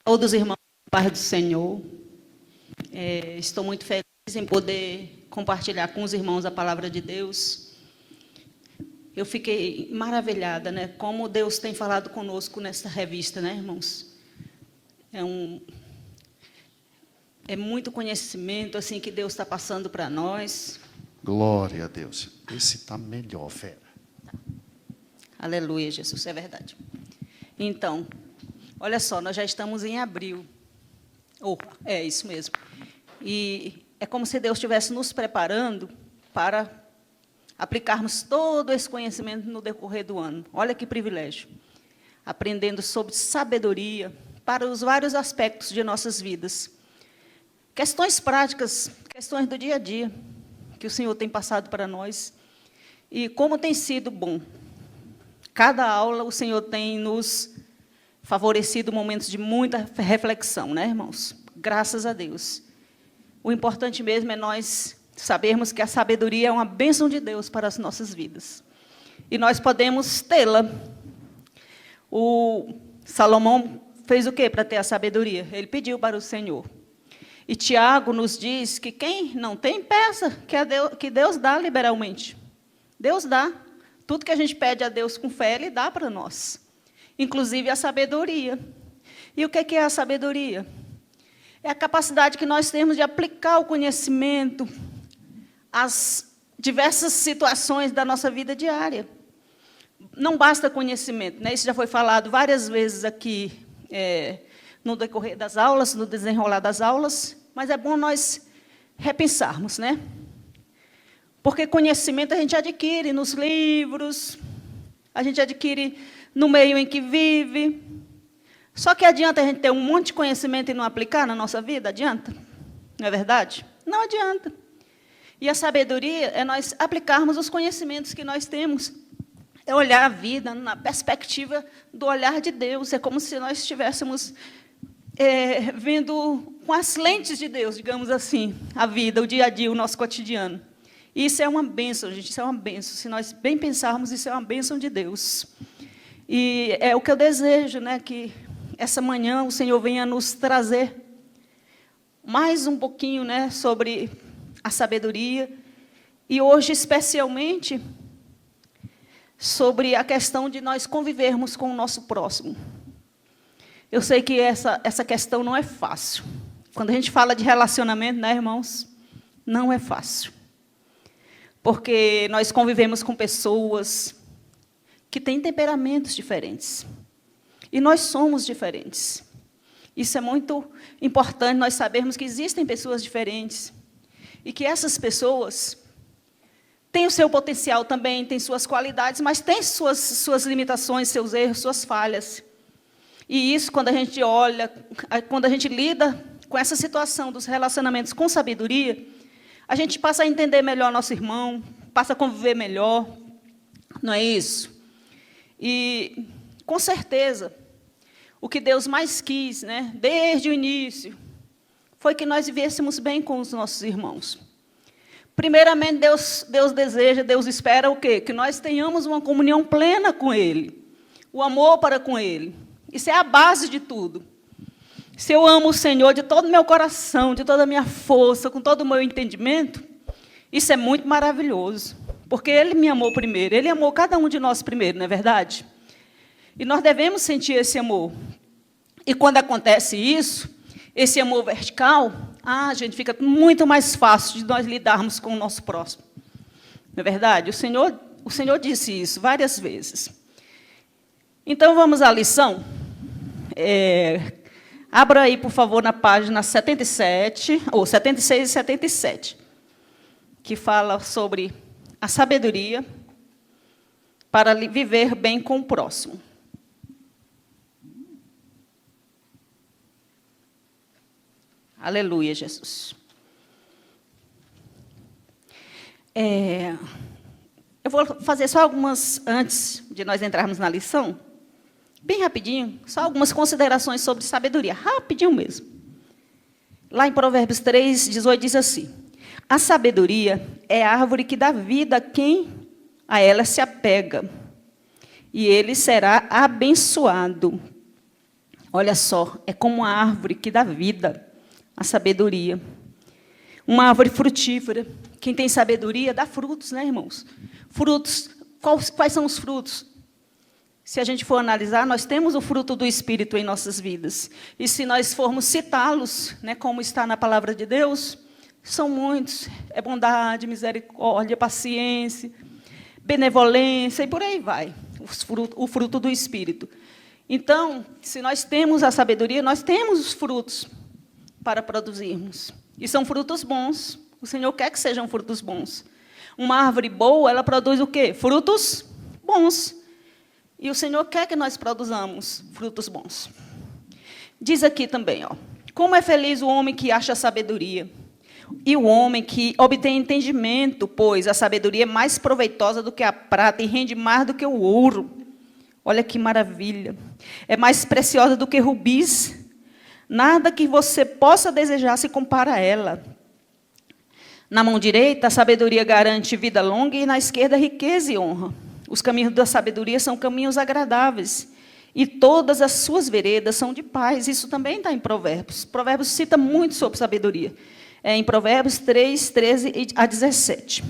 Todos os irmãos, paz do Senhor. Estou muito feliz em poder compartilhar com os irmãos a palavra de Deus. Eu fiquei maravilhada, né? Como Deus tem falado conosco nessa revista, né, irmãos? É muito conhecimento assim que Deus está passando para nós. Glória a Deus. Esse está melhor, fera. Aleluia, Jesus, é verdade. Então, olha só, nós já estamos em abril. É isso mesmo. E é como se Deus estivesse nos preparando para aplicarmos todo esse conhecimento no decorrer do ano. Olha que privilégio. Aprendendo sobre sabedoria para os vários aspectos de nossas vidas. Questões práticas, questões do dia a dia, que o Senhor tem passado para nós. E como tem sido bom. Cada aula o Senhor tem nos favorecido momentos de muita reflexão, né, irmãos? Graças a Deus. O importante mesmo é nós sabermos que a sabedoria é uma bênção de Deus para as nossas vidas. E nós podemos tê-la. O Salomão fez o quê para ter a sabedoria? Ele pediu para o Senhor. E Tiago nos diz que quem não tem, peça, que Deus dá liberalmente. Deus dá. Tudo que a gente pede a Deus com fé, Ele dá para nós. Inclusive a sabedoria. E o que é a sabedoria? É a capacidade que nós temos de aplicar o conhecimento às diversas situações da nossa vida diária. Não basta conhecimento, né? Isso já foi falado várias vezes aqui no decorrer das aulas, no desenrolar das aulas, mas é bom nós repensarmos, né? Porque conhecimento a gente adquire nos livros, a gente adquire no meio em que vive. Só que adianta a gente ter um monte de conhecimento e não aplicar na nossa vida? Adianta? Não é verdade? Não adianta. E a sabedoria é nós aplicarmos os conhecimentos que nós temos. É olhar a vida na perspectiva do olhar de Deus. É como se nós estivéssemos vendo com as lentes de Deus, digamos assim, a vida, o dia a dia, o nosso cotidiano. Isso é uma bênção, gente, isso é uma bênção. Se nós bem pensarmos, isso é uma bênção de Deus. E é o que eu desejo, né, que essa manhã o Senhor venha nos trazer mais um pouquinho, né, sobre a sabedoria. E hoje, especialmente, sobre a questão de nós convivermos com o nosso próximo. Eu sei que essa questão não é fácil. Quando a gente fala de relacionamento, né, irmãos, não é fácil. Porque nós convivemos com pessoas que têm temperamentos diferentes. E nós somos diferentes. Isso é muito importante, nós sabermos que existem pessoas diferentes. E que essas pessoas têm o seu potencial também, têm suas qualidades, mas têm suas limitações, seus erros, suas falhas. E isso, quando a gente olha, quando a gente lida com essa situação dos relacionamentos com sabedoria, a gente passa a entender melhor nosso irmão, passa a conviver melhor, não é isso? E, com certeza, o que Deus mais quis, né, desde o início, foi que nós vivêssemos bem com os nossos irmãos. Primeiramente, Deus deseja, Deus espera o quê? Que nós tenhamos uma comunhão plena com Ele, o amor para com Ele. Isso é a base de tudo. Se eu amo o Senhor de todo o meu coração, de toda a minha força, com todo o meu entendimento, isso é muito maravilhoso. Porque Ele me amou primeiro, Ele amou cada um de nós primeiro, não é verdade? E nós devemos sentir esse amor. E quando acontece isso, esse amor vertical, gente, fica muito mais fácil de nós lidarmos com o nosso próximo. Não é verdade? O Senhor disse isso várias vezes. Então, vamos à lição. Abra aí, por favor, na página 77, ou 76 e 77, que fala sobre a sabedoria para viver bem com o próximo. Aleluia, Jesus. Eu vou fazer só algumas, antes de nós entrarmos na lição, bem rapidinho, só algumas considerações sobre sabedoria, rapidinho mesmo. Lá em Provérbios 3, 18, diz assim: a sabedoria é a árvore que dá vida a quem a ela se apega, e ele será abençoado. Olha só, é como uma árvore que dá vida, a sabedoria. Uma árvore frutífera. Quem tem sabedoria dá frutos, né, irmãos? Frutos. Quais são os frutos? Se a gente for analisar, nós temos o fruto do Espírito em nossas vidas. E se nós formos citá-los, né, como está na palavra de Deus, são muitos. É bondade, misericórdia, paciência, benevolência, e por aí vai. O fruto do Espírito. Então, se nós temos a sabedoria, nós temos os frutos para produzirmos. E são frutos bons. O Senhor quer que sejam frutos bons. Uma árvore boa, ela produz o quê? Frutos bons. E o Senhor quer que nós produzamos frutos bons. Diz aqui também, ó, como é feliz o homem que acha sabedoria, e o homem que obtém entendimento, pois a sabedoria é mais proveitosa do que a prata e rende mais do que o ouro. Olha que maravilha. É mais preciosa do que rubis. Nada que você possa desejar se compara a ela. Na mão direita, a sabedoria garante vida longa, e na esquerda, riqueza e honra. Os caminhos da sabedoria são caminhos agradáveis, e todas as suas veredas são de paz. Isso também está em Provérbios. Provérbios cita muito sobre sabedoria. É em Provérbios 3, 13 a 17.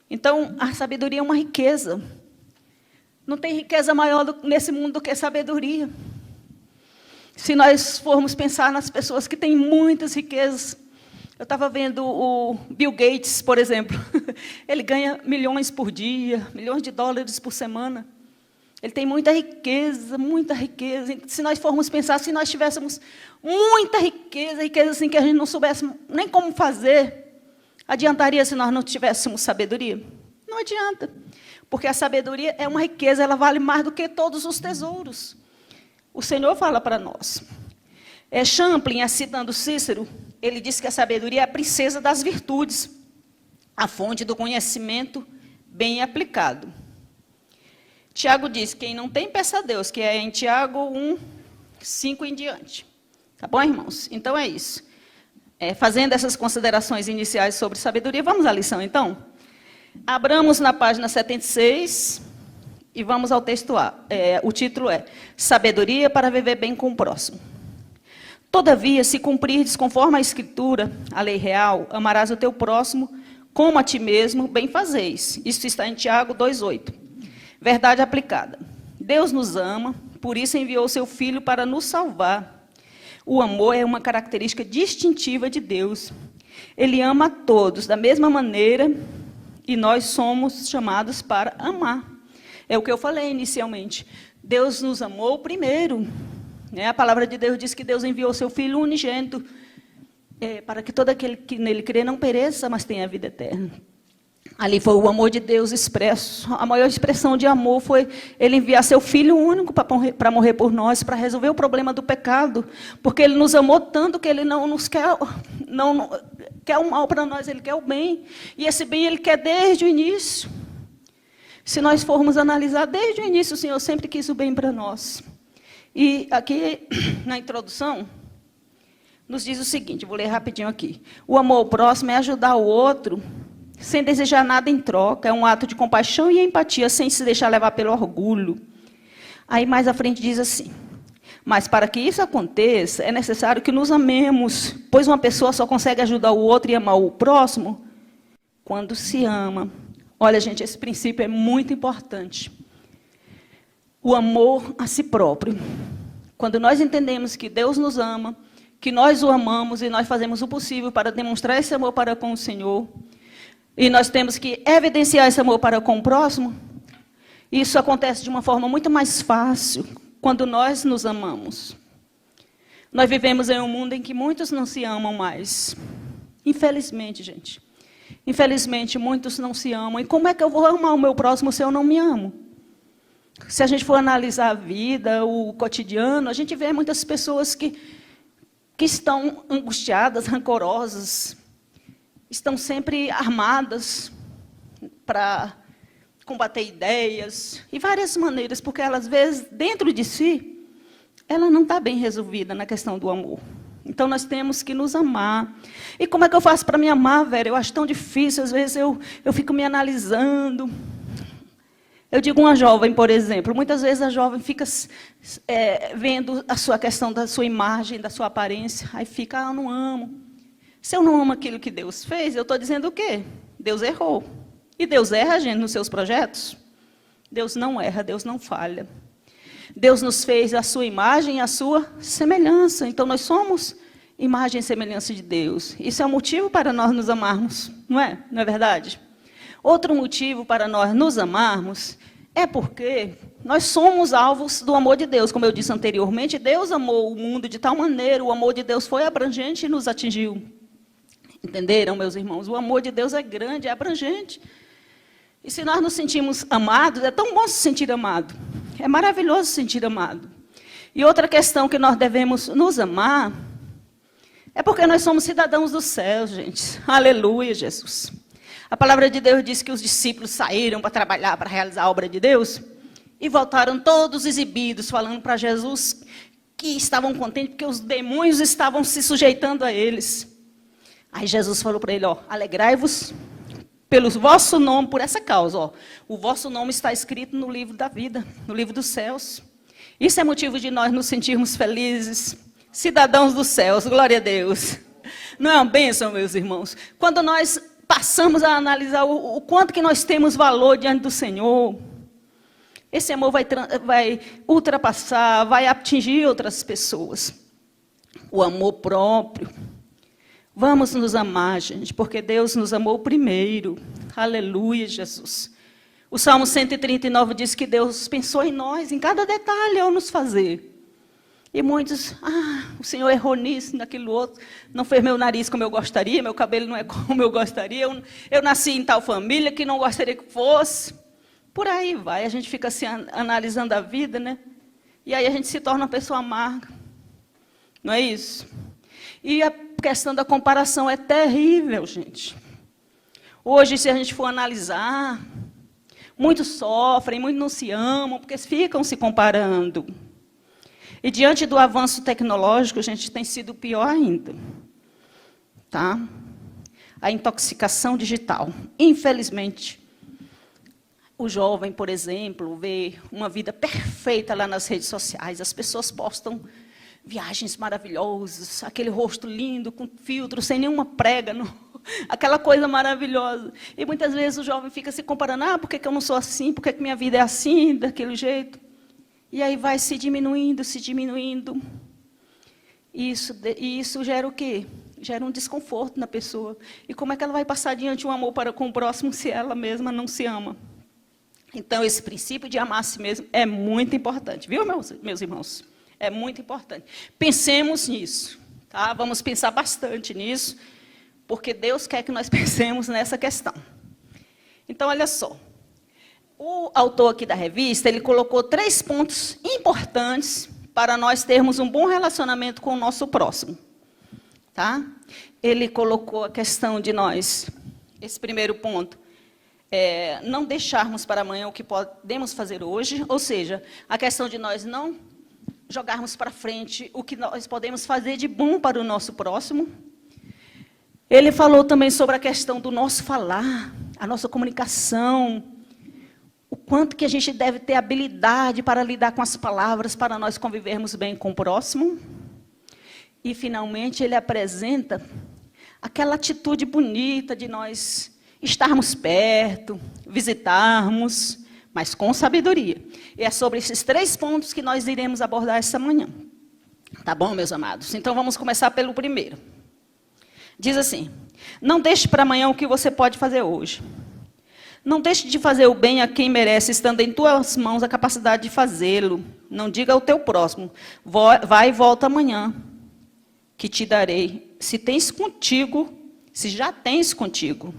Então, a sabedoria é uma riqueza. Não tem riqueza maior nesse mundo do que sabedoria. Se nós formos pensar nas pessoas que têm muitas riquezas, eu estava vendo o Bill Gates, por exemplo. Ele ganha milhões por dia, milhões de dólares por semana. Ele tem muita riqueza, muita riqueza. Se nós formos pensar, se nós tivéssemos muita riqueza, riqueza assim que a gente não soubesse nem como fazer, adiantaria se nós não tivéssemos sabedoria? Não adianta. Porque a sabedoria é uma riqueza, ela vale mais do que todos os tesouros. O Senhor fala para nós. Champlin, citando Cícero, ele disse que a sabedoria é a princesa das virtudes, a fonte do conhecimento bem aplicado. Tiago diz, quem não tem, peça a Deus, que é em Tiago 1, 5 em diante. Tá bom, irmãos? Então é isso. Fazendo essas considerações iniciais sobre sabedoria, vamos à lição, então? Abramos na página 76 e vamos ao texto A. O título é Sabedoria para viver bem com o próximo. Todavia, se cumprires conforme a Escritura, a lei real, amarás o teu próximo como a ti mesmo, bem fazeis. Isso está em Tiago 2,8. Verdade aplicada. Deus nos ama, por isso enviou o seu Filho para nos salvar. O amor é uma característica distintiva de Deus. Ele ama a todos da mesma maneira, e nós somos chamados para amar. É o que eu falei inicialmente. Deus nos amou primeiro. A palavra de Deus diz que Deus enviou o seu Filho unigênito, para que todo aquele que nele crê não pereça, mas tenha a vida eterna. Ali foi o amor de Deus expresso. A maior expressão de amor foi Ele enviar seu Filho único para morrer por nós, para resolver o problema do pecado. Porque Ele nos amou tanto que Ele não nos quer, não quer o mal para nós, Ele quer o bem. E esse bem Ele quer desde o início. Se nós formos analisar, desde o início o Senhor sempre quis o bem para nós. E aqui, na introdução, nos diz o seguinte, vou ler rapidinho aqui. O amor ao próximo é ajudar o outro sem desejar nada em troca, é um ato de compaixão e empatia, sem se deixar levar pelo orgulho. Aí, mais à frente, diz assim, mas para que isso aconteça, é necessário que nos amemos, pois uma pessoa só consegue ajudar o outro e amar o próximo quando se ama. Olha, gente, esse princípio é muito importante. O amor a si próprio. Quando nós entendemos que Deus nos ama, que nós o amamos e nós fazemos o possível para demonstrar esse amor para com o Senhor, e nós temos que evidenciar esse amor para com o próximo, isso acontece de uma forma muito mais fácil quando nós nos amamos. Nós vivemos em um mundo em que muitos não se amam mais. Infelizmente, gente. Infelizmente, muitos não se amam. E como é que eu vou amar o meu próximo se eu não me amo? Se a gente for analisar a vida, o cotidiano, a gente vê muitas pessoas que estão angustiadas, rancorosas, estão sempre armadas para combater ideias, e várias maneiras, porque elas, às vezes, dentro de si, ela não está bem resolvida na questão do amor. Então, nós temos que nos amar. E como é que eu faço para me amar, velho? Eu acho tão difícil, às vezes eu fico me analisando. Eu digo uma jovem, por exemplo, muitas vezes a jovem fica vendo a sua questão da sua imagem, da sua aparência, aí fica, eu não amo. Se eu não amo aquilo que Deus fez, eu estou dizendo o quê? Deus errou. E Deus erra, gente, nos seus projetos? Deus não erra, Deus não falha. Deus nos fez a sua imagem e a sua semelhança. Então, nós somos imagem e semelhança de Deus. Isso é um motivo para nós nos amarmos, não é? Não é verdade? Outro motivo para nós nos amarmos é porque nós somos alvos do amor de Deus. Como eu disse anteriormente, Deus amou o mundo de tal maneira, o amor de Deus foi abrangente e nos atingiu. Entenderam, meus irmãos? O amor de Deus é grande, é abrangente. E se nós nos sentimos amados, é tão bom se sentir amado. É maravilhoso se sentir amado. E outra questão que nós devemos nos amar é porque nós somos cidadãos do céu, gente. Aleluia, Jesus. A palavra de Deus diz que os discípulos saíram para trabalhar, para realizar a obra de Deus, e voltaram todos exibidos, falando para Jesus que estavam contentes porque os demônios estavam se sujeitando a eles. Aí Jesus falou para ele, ó, alegrai-vos pelo vosso nome, por essa causa, ó. O vosso nome está escrito no livro da vida, no livro dos céus. Isso é motivo de nós nos sentirmos felizes, cidadãos dos céus, glória a Deus. Não é uma bênção, meus irmãos? Quando nós passamos a analisar o quanto que nós temos valor diante do Senhor, esse amor vai ultrapassar, vai atingir outras pessoas. O amor próprio. Vamos nos amar, gente, porque Deus nos amou primeiro. Aleluia, Jesus. O Salmo 139 diz que Deus pensou em nós, em cada detalhe ao nos fazer. E muitos, o Senhor errou nisso, naquilo outro, não fez meu nariz como eu gostaria, meu cabelo não é como eu gostaria, eu nasci em tal família que não gostaria que fosse. Por aí vai, a gente fica assim, analisando a vida, né? E aí a gente se torna uma pessoa amarga. Não é isso? E a questão da comparação é terrível, gente. Hoje, se a gente for analisar, muitos sofrem, muitos não se amam, porque ficam se comparando. E diante do avanço tecnológico, a gente tem sido pior ainda. Tá? A intoxicação digital. Infelizmente, o jovem, por exemplo, vê uma vida perfeita lá nas redes sociais. As pessoas postam viagens maravilhosas, aquele rosto lindo, com filtro, sem nenhuma prega, aquela coisa maravilhosa. E muitas vezes o jovem fica se comparando, por que eu não sou assim, por que minha vida é assim, daquele jeito? E aí vai se diminuindo, se diminuindo. E isso gera o quê? Gera um desconforto na pessoa. E como é que ela vai passar adiante um amor para com o próximo se ela mesma não se ama? Então, esse princípio de amar a si mesmo é muito importante, viu, meus irmãos? É muito importante. Pensemos nisso, tá? Vamos pensar bastante nisso, porque Deus quer que nós pensemos nessa questão. Então, olha só. O autor aqui da revista, ele colocou 3 pontos importantes para nós termos um bom relacionamento com o nosso próximo. Tá? Ele colocou a questão de nós, esse primeiro ponto, não deixarmos para amanhã o que podemos fazer hoje, ou seja, a questão de nós não jogarmos para frente o que nós podemos fazer de bom para o nosso próximo. Ele falou também sobre a questão do nosso falar, a nossa comunicação, o quanto que a gente deve ter habilidade para lidar com as palavras, para nós convivermos bem com o próximo. E, finalmente, ele apresenta aquela atitude bonita de nós estarmos perto, visitarmos, mas com sabedoria. E é sobre esses 3 pontos que nós iremos abordar essa manhã. Tá bom, meus amados? Então, vamos começar pelo primeiro. Diz assim, não deixe para amanhã o que você pode fazer hoje. Não deixe de fazer o bem a quem merece, estando em tuas mãos a capacidade de fazê-lo. Não diga ao teu próximo, vai e volta amanhã, que te darei, se já tens contigo.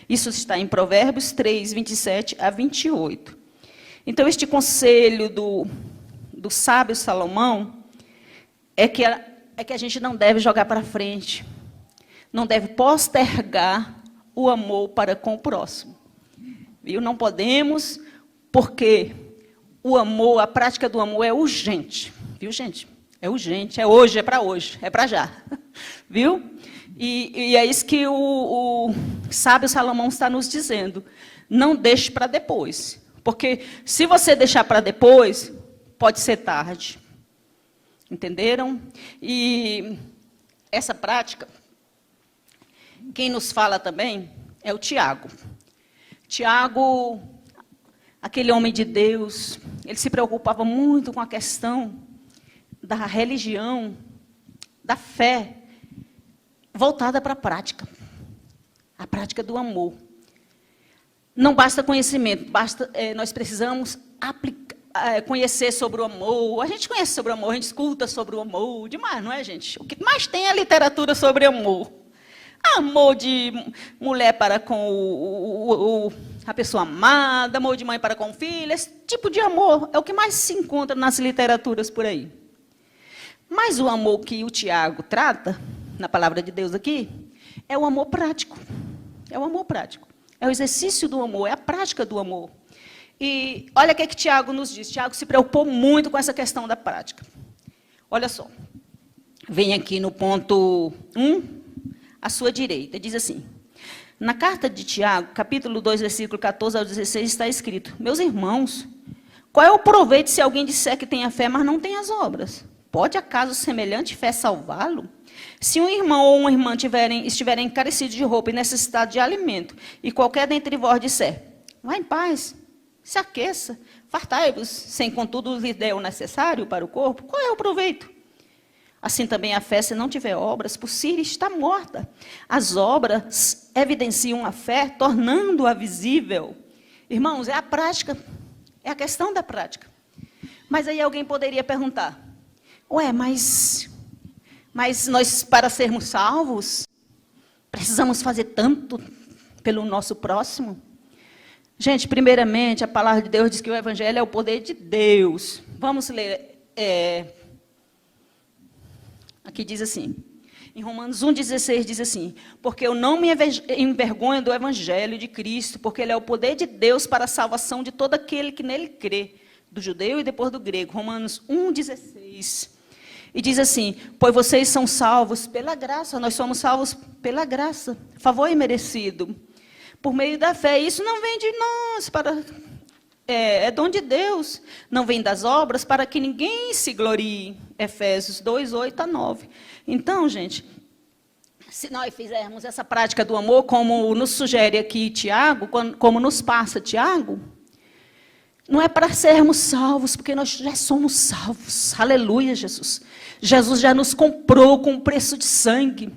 Isso está em Provérbios 3, 27 a 28. Então, este conselho do sábio Salomão é que a gente não deve jogar para frente, não deve postergar o amor para com o próximo. Viu? Não podemos, porque o amor, a prática do amor é urgente. Viu, gente? É urgente, é hoje, é para já. Viu? E é isso que o sábio Salomão está nos dizendo. Não deixe para depois, Porque se você deixar para depois, pode ser tarde. Entenderam? E essa prática, quem nos fala também é o Tiago. Tiago, aquele homem de Deus, ele se preocupava muito com a questão da religião, da fé, voltada para a prática do amor. Não basta conhecimento, nós precisamos conhecer sobre o amor. A gente conhece sobre o amor, a gente escuta sobre o amor, demais, não é, gente? O que mais tem é a literatura sobre amor. Amor de mulher para com a pessoa amada, amor de mãe para com o filho, esse tipo de amor é o que mais se encontra nas literaturas por aí. Mas o amor que o Tiago trata, na palavra de Deus aqui, é o amor prático. É o amor prático. É o exercício do amor, é a prática do amor. E olha o que Tiago nos diz. Tiago se preocupou muito com essa questão da prática. Olha só. Vem aqui no ponto 1, à sua direita. Diz assim. Na carta de Tiago, capítulo 2, versículo 14 ao 16, está escrito: Meus irmãos, qual é o proveito se alguém disser que tem a fé, mas não tem as obras? Pode acaso semelhante fé salvá-lo? Se um irmão ou uma irmã estiverem carecidos de roupa e necessitados de alimento, e qualquer dentre vós disser, vá em paz, se aqueça, fartai-vos, sem contudo lhe der o necessário para o corpo, qual é o proveito? Assim também a fé, se não tiver obras, por si está morta. As obras evidenciam a fé, tornando-a visível. Irmãos, é a prática, é a questão da prática. Mas aí alguém poderia perguntar, ué, mas nós, para sermos salvos, precisamos fazer tanto pelo nosso próximo? Gente, primeiramente, a palavra de Deus diz que o Evangelho é o poder de Deus. Vamos ler. Aqui diz assim, em Romanos 1,16 diz assim, porque eu não me envergonho do Evangelho de Cristo, porque ele é o poder de Deus para a salvação de todo aquele que nele crê, do judeu e depois do grego. Romanos 1,16. E diz assim, pois vocês são salvos pela graça, nós somos salvos pela graça, favor imerecido, por meio da fé. Isso não vem de nós, é dom de Deus, não vem das obras, para que ninguém se glorie. Efésios 2, 8 a 9. Então, gente, se nós fizermos essa prática do amor, como nos sugere aqui Tiago, como nos passa Tiago, não é para sermos salvos, porque nós já somos salvos. Aleluia, Jesus. Jesus já nos comprou com preço de sangue.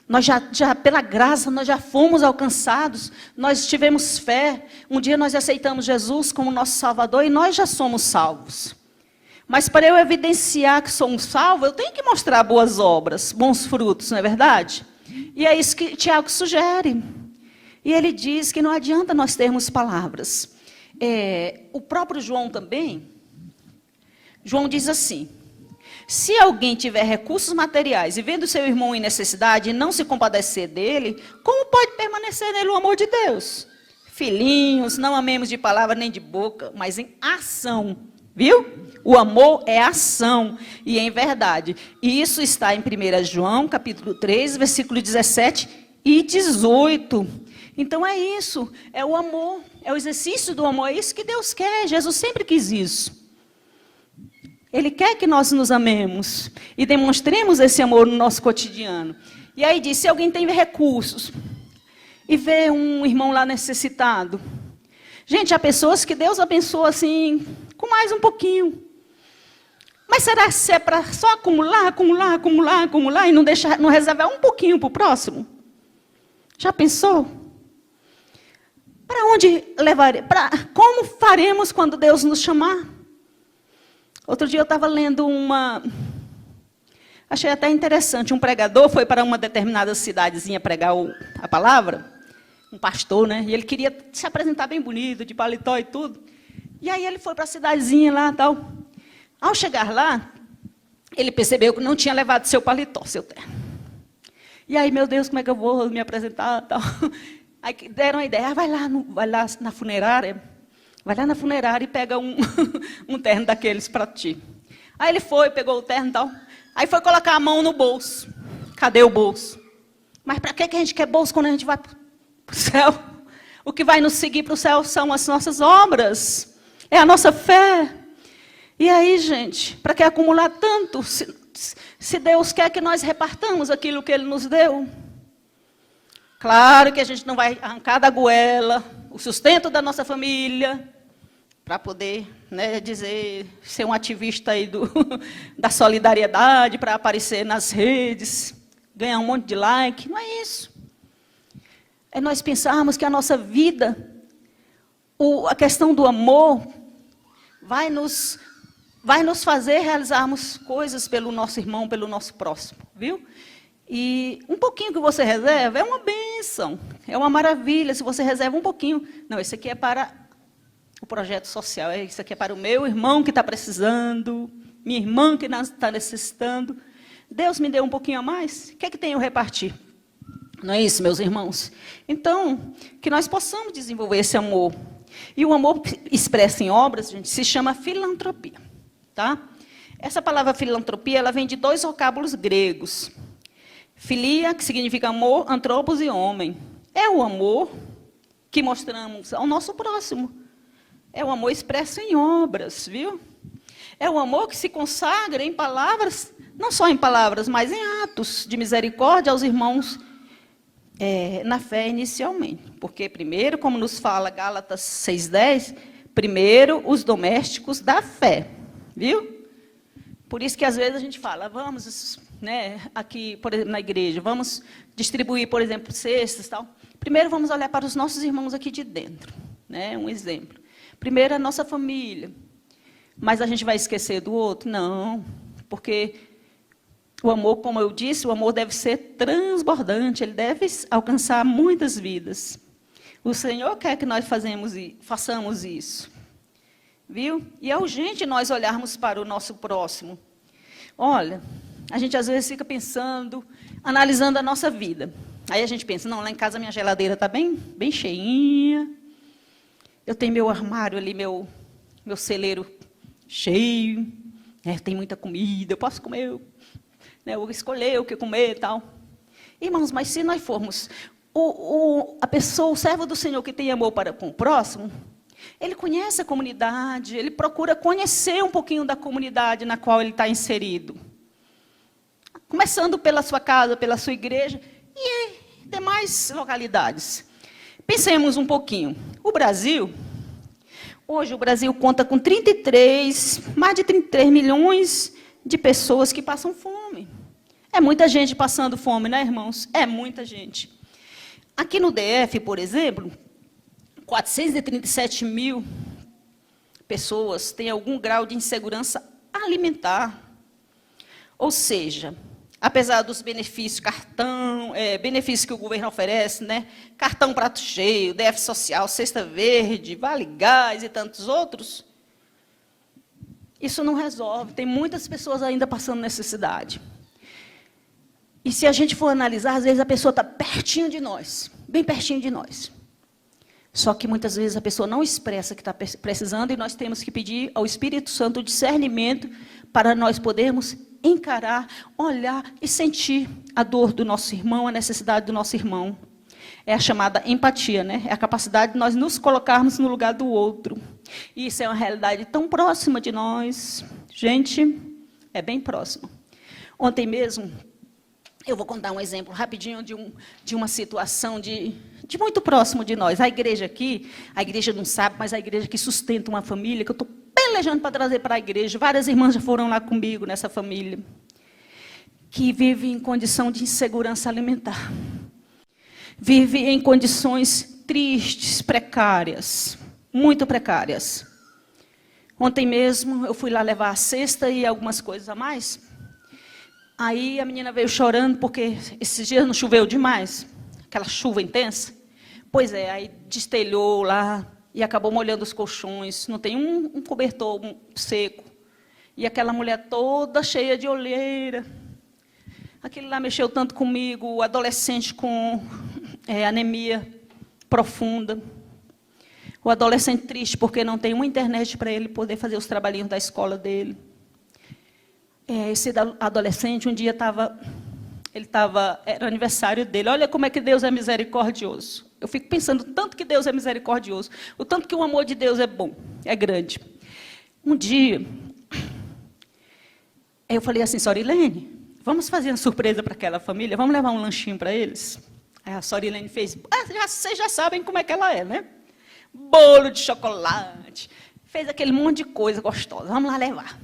Nós já pela graça, nós já fomos alcançados. Nós tivemos fé. Um dia nós aceitamos Jesus como nosso Salvador e nós já somos salvos. Mas para eu evidenciar que somos salvos, eu tenho que mostrar boas obras, bons frutos, não é verdade? E é isso que Tiago sugere. E ele diz que não adianta nós termos palavras. O próprio João também, João diz assim, se alguém tiver recursos materiais e vendo seu irmão em necessidade e não se compadecer dele, como pode permanecer nele o amor de Deus? Filhinhos, não amemos de palavra nem de boca, mas em ação, viu? O amor é ação e em verdade. E isso está em 1 João, capítulo 3, versículo 17 e 18. Então é isso, é o amor, é o exercício do amor, é isso que Deus quer, Jesus sempre quis isso. Ele quer que nós nos amemos e demonstremos esse amor no nosso cotidiano. E aí diz, se alguém tem recursos e vê um irmão lá necessitado. Gente, há pessoas que Deus abençoa assim, com mais um pouquinho. Mas será que é para só acumular e não reservar um pouquinho para o próximo? Já pensou? Para onde levar? Como faremos quando Deus nos chamar? Outro dia eu estava lendo achei até interessante, um pregador foi para uma determinada cidadezinha pregar a palavra, um pastor, né? E ele queria se apresentar bem bonito, de paletó e tudo. E aí ele foi para a cidadezinha lá e tal. Ao chegar lá, ele percebeu que não tinha levado seu paletó, seu terno. E aí, meu Deus, como é que eu vou me apresentar e tal? Aí deram a ideia, vai lá na funerária, e pega um terno daqueles para ti. Aí ele foi, pegou o terno e tal. Aí foi colocar a mão no bolso. Cadê o bolso? Mas para que a gente quer bolso quando a gente vai para o céu? O que vai nos seguir para o céu são as nossas obras. É a nossa fé. E aí, gente, para que acumular tanto, se Deus quer que nós repartamos aquilo que Ele nos deu? Claro que a gente não vai arrancar da goela o sustento da nossa família, para poder, né, dizer, ser um ativista aí da solidariedade, para aparecer nas redes, ganhar um monte de like. Não é isso. É nós pensarmos que a nossa vida, a questão do amor, vai nos fazer realizarmos coisas pelo nosso irmão, pelo nosso próximo, viu? E um pouquinho que você reserva é uma bênção, é uma maravilha, se você reserva um pouquinho. Não, isso aqui é para o projeto social, isso aqui é para o meu irmão que está precisando, minha irmã que está necessitando. Deus me deu um pouquinho a mais, o que é que tem eu repartir? Não é isso, meus irmãos? Então, que nós possamos desenvolver esse amor. E o amor expresso em obras, gente, se chama filantropia. Tá? Essa palavra filantropia, ela vem de 2 vocábulos gregos. Filia, que significa amor, antropos e homem. É o amor que mostramos ao nosso próximo. É o amor expresso em obras, viu? É o amor que se consagra em palavras, não só em palavras, mas em atos de misericórdia aos irmãos na fé inicialmente. Porque primeiro, como nos fala Gálatas 6,10, primeiro os domésticos da fé, viu? Por isso que às vezes a gente fala, vamos, né, aqui, por exemplo, na igreja, vamos distribuir, por exemplo, cestas e tal. Primeiro vamos olhar para os nossos irmãos aqui de dentro, né, um exemplo. Primeiro a nossa família. Mas a gente vai esquecer do outro? Não, porque o amor, como eu disse, o amor deve ser transbordante, ele deve alcançar muitas vidas. O Senhor quer que nós façamos isso. Viu? E é urgente nós olharmos para o nosso próximo. Olha, a gente às vezes fica pensando, analisando a nossa vida. Aí a gente pensa, não, lá em casa minha geladeira está bem cheinha. Eu tenho meu armário ali, meu celeiro cheio. Tem muita comida, eu posso comer, né, eu vou escolher o que comer e tal. Irmãos, mas se nós formos a pessoa, o servo do Senhor que tem amor para com o próximo, ele conhece a comunidade, ele procura conhecer um pouquinho da comunidade na qual ele está inserido. Começando pela sua casa, pela sua igreja e demais localidades. Pensemos um pouquinho. Hoje o Brasil conta com mais de 33 milhões de pessoas que passam fome. É muita gente passando fome, né, irmãos? É muita gente. Aqui no DF, por exemplo, 437 mil pessoas têm algum grau de insegurança alimentar. Ou seja, apesar dos benefícios, benefícios que o governo oferece, né? Cartão prato cheio, DF social, cesta verde, vale gás e tantos outros, isso não resolve. Tem muitas pessoas ainda passando necessidade. E se a gente for analisar, às vezes a pessoa está pertinho de nós, bem pertinho de nós. Só que muitas vezes a pessoa não expressa que está precisando e nós temos que pedir ao Espírito Santo o discernimento para nós podermos encarar, olhar e sentir a dor do nosso irmão, a necessidade do nosso irmão. É a chamada empatia, né? É a capacidade de nós nos colocarmos no lugar do outro. E isso é uma realidade tão próxima de nós. Gente, é bem próxima. Ontem mesmo, eu vou contar um exemplo rapidinho de uma situação de muito próximo de nós. A igreja aqui, a igreja não sabe, mas a igreja que sustenta uma família, que eu estou pelejando para trazer para a igreja, várias irmãs já foram lá comigo nessa família, que vive em condição de insegurança alimentar. Vive em condições tristes, precárias, muito precárias. Ontem mesmo, eu fui lá levar a cesta e algumas coisas a mais. Aí a menina veio chorando, porque esses dias não choveu demais, aquela chuva intensa. Pois é, aí destelhou lá e acabou molhando os colchões, não tem um cobertor seco. E aquela mulher toda cheia de olheira. Aquele lá mexeu tanto comigo, o adolescente com anemia profunda. O adolescente triste porque não tem uma internet para ele poder fazer os trabalhinhos da escola dele. Esse adolescente, um dia era o aniversário dele. Olha como é que Deus é misericordioso. Eu fico pensando o tanto que Deus é misericordioso, o tanto que o amor de Deus é bom. é grande. Um dia, eu falei assim, Sorilene, vamos fazer uma surpresa para aquela família, vamos levar um lanchinho para eles? Aí a Sorilene fez, vocês já sabem como é que ela é, né? Bolo de chocolate, fez aquele monte de coisa gostosa, vamos lá levar.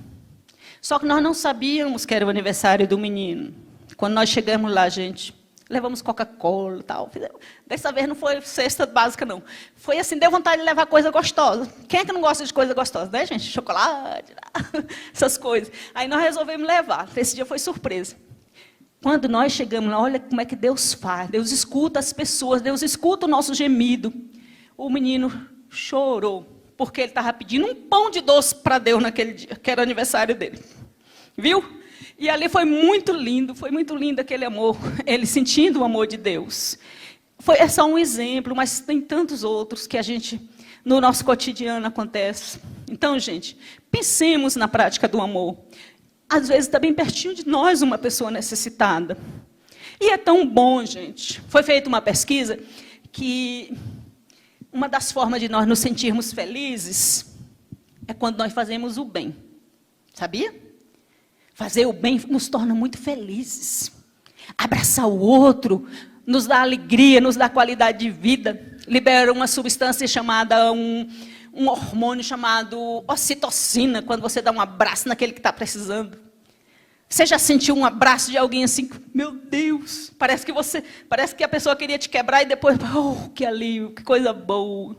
Só que nós não sabíamos que era o aniversário do menino. Quando nós chegamos lá, gente, levamos Coca-Cola e tal. Dessa vez não foi cesta básica, não. Foi assim, deu vontade de levar coisa gostosa. Quem é que não gosta de coisa gostosa, né, gente? Chocolate, essas coisas. Aí nós resolvemos levar. Esse dia foi surpresa. Quando nós chegamos lá, olha como é que Deus faz. Deus escuta as pessoas, Deus escuta o nosso gemido. O menino chorou, porque ele estava pedindo um pão de doce para Deus naquele dia, que era o aniversário dele. Viu? E ali foi muito lindo aquele amor, ele sentindo o amor de Deus. É só um exemplo, mas tem tantos outros que a gente, no nosso cotidiano, acontece. Então, gente, pensemos na prática do amor. Às vezes está bem pertinho de nós uma pessoa necessitada. E é tão bom, gente. Foi feita uma pesquisa que uma das formas de nós nos sentirmos felizes é quando nós fazemos o bem. Sabia? Fazer o bem nos torna muito felizes. Abraçar o outro nos dá alegria, nos dá qualidade de vida. Libera uma substância chamada, um hormônio chamado ocitocina, quando você dá um abraço naquele que está precisando. Você já sentiu um abraço de alguém assim? Meu Deus, parece que a pessoa queria te quebrar e depois, oh, que alívio, que coisa boa.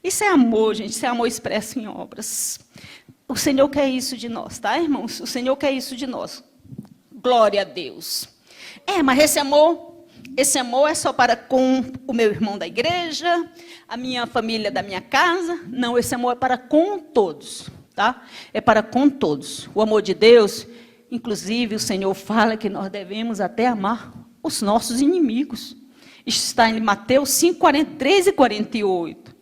Isso é amor, gente, isso é amor expresso em obras. O Senhor quer isso de nós, tá, irmãos? O Senhor quer isso de nós. Glória a Deus. Mas esse amor é só para com o meu irmão da igreja, a minha família da minha casa. Não, esse amor é para com todos, tá? É para com todos. O amor de Deus, inclusive, o Senhor fala que nós devemos até amar os nossos inimigos. Isso está em Mateus 5, 43 e 48.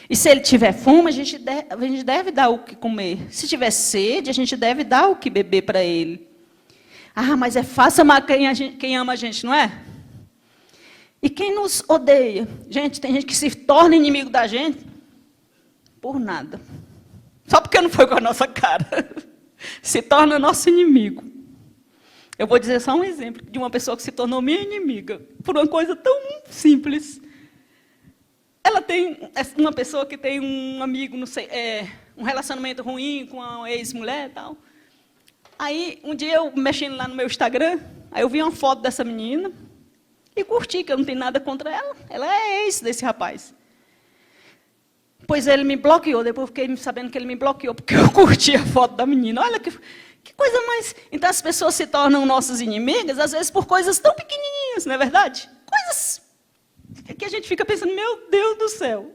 E se ele tiver fome, a gente deve dar o que comer. Se tiver sede, a gente deve dar o que beber para ele. Mas é fácil amar quem ama a gente, não é? E quem nos odeia? Gente, tem gente que se torna inimigo da gente por nada. Só porque não foi com a nossa cara. Se torna nosso inimigo. Eu vou dizer só um exemplo de uma pessoa que se tornou minha inimiga por uma coisa tão simples. Ela tem uma pessoa que tem um amigo, não sei, um relacionamento ruim com uma ex-mulher e tal. Aí, um dia eu mexendo lá no meu Instagram, aí eu vi uma foto dessa menina e curti, que eu não tenho nada contra ela. Ela é ex desse rapaz. Pois ele me bloqueou, depois eu fiquei sabendo que ele me bloqueou, porque eu curti a foto da menina. Olha que coisa mais... Então, as pessoas se tornam nossas inimigas, às vezes, por coisas tão pequenininhas, não é verdade? Coisas que a gente fica pensando, meu Deus do céu,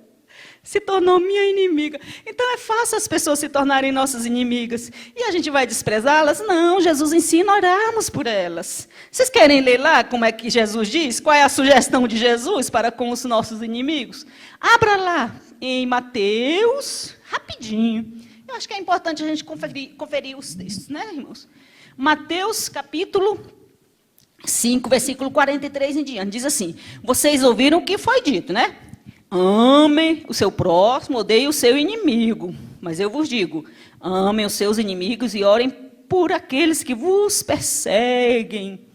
se tornou minha inimiga. Então, é fácil as pessoas se tornarem nossas inimigas. E a gente vai desprezá-las? Não, Jesus ensina a orarmos por elas. Vocês querem ler lá como é que Jesus diz? Qual é a sugestão de Jesus para com os nossos inimigos? Abra lá em Mateus, rapidinho. Eu acho que é importante a gente conferir os textos, né, irmãos? Mateus, capítulo 5, versículo 43 em diante. Diz assim, vocês ouviram o que foi dito, né? Amem o seu próximo, odeiem o seu inimigo. Mas eu vos digo, amem os seus inimigos e orem por aqueles que vos perseguem,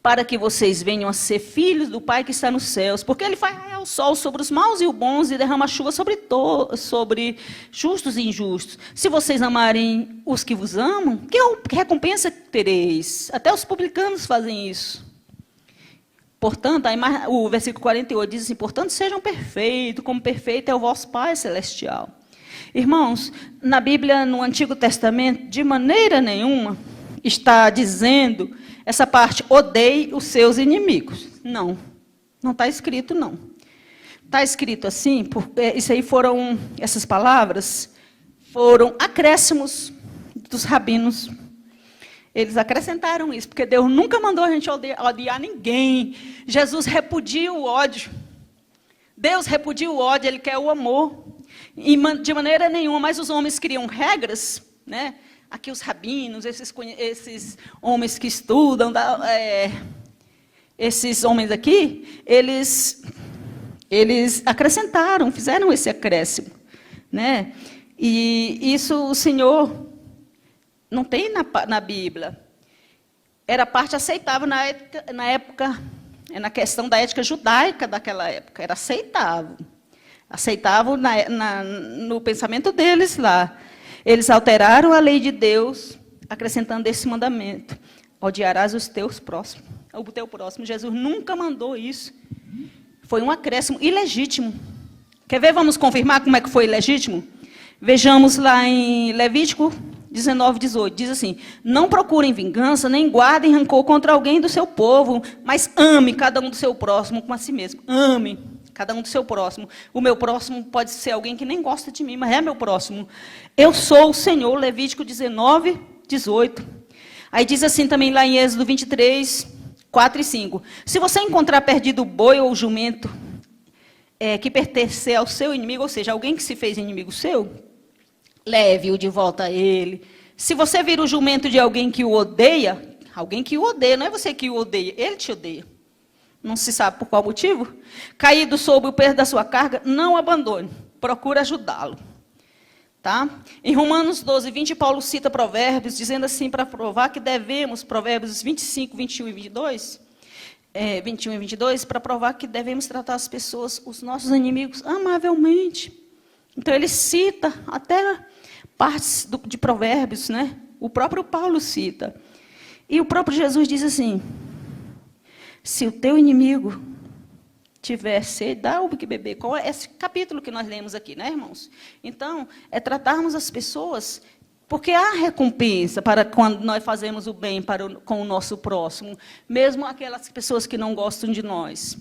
para que vocês venham a ser filhos do Pai que está nos céus, porque Ele faz raiar o sol sobre os maus e os bons e derrama chuva sobre justos e injustos. Se vocês amarem os que vos amam, que recompensa tereis? Até os publicanos fazem isso. Portanto, o versículo 48 diz assim, portanto, sejam perfeitos, como perfeito é o vosso Pai Celestial. Irmãos, na Bíblia, no Antigo Testamento, de maneira nenhuma, está dizendo essa parte, odeie os seus inimigos. Não, não está escrito, não. Está escrito assim, essas palavras foram acréscimos dos rabinos. Eles acrescentaram isso, porque Deus nunca mandou a gente odiar ninguém. Jesus repudia o ódio. Deus repudia o ódio, Ele quer o amor. E de maneira nenhuma, mas os homens criam regras, né? Aqui os rabinos, esses homens que estudam, esses homens aqui, eles acrescentaram, fizeram esse acréscimo, né? E isso o Senhor não tem na Bíblia. Era parte aceitável na época, na questão da ética judaica daquela época. Era aceitável. Aceitável no pensamento deles lá. Eles alteraram a lei de Deus, acrescentando esse mandamento: odiarás os teus próximos, o teu próximo. Jesus nunca mandou isso. Foi um acréscimo ilegítimo. Quer ver? Vamos confirmar como é que foi ilegítimo? Vejamos lá em Levítico 19, 18. Diz assim: não procurem vingança, nem guardem rancor contra alguém do seu povo, mas ame cada um do seu próximo como a si mesmo. Ame cada um do seu próximo. O meu próximo pode ser alguém que nem gosta de mim, mas é meu próximo. Eu sou o Senhor. Levítico 19, 18. Aí diz assim também lá em Êxodo 23, 4 e 5. Se você encontrar perdido o boi ou o jumento que pertencer ao seu inimigo, ou seja, alguém que se fez inimigo seu, leve-o de volta a ele. Se você vir o jumento de alguém que o odeia, alguém que o odeia, não é você que o odeia, ele te odeia. Não se sabe por qual motivo. Caído sob o peso da sua carga, não abandone. Procure ajudá-lo. Tá? Em Romanos 12, 20, Paulo cita Provérbios, dizendo assim, para provar que devemos, Provérbios 25, 21 e 22, 21 e 22, para provar que devemos tratar as pessoas, os nossos inimigos, amavelmente. Então, ele cita até partes de Provérbios, né? O próprio Paulo cita. E o próprio Jesus diz assim: se o teu inimigo tiver sede, dá o que beber. Qual é esse capítulo que nós lemos aqui, né, irmãos? Então, é tratarmos as pessoas, porque há recompensa para quando nós fazemos o bem com o nosso próximo, mesmo aquelas pessoas que não gostam de nós.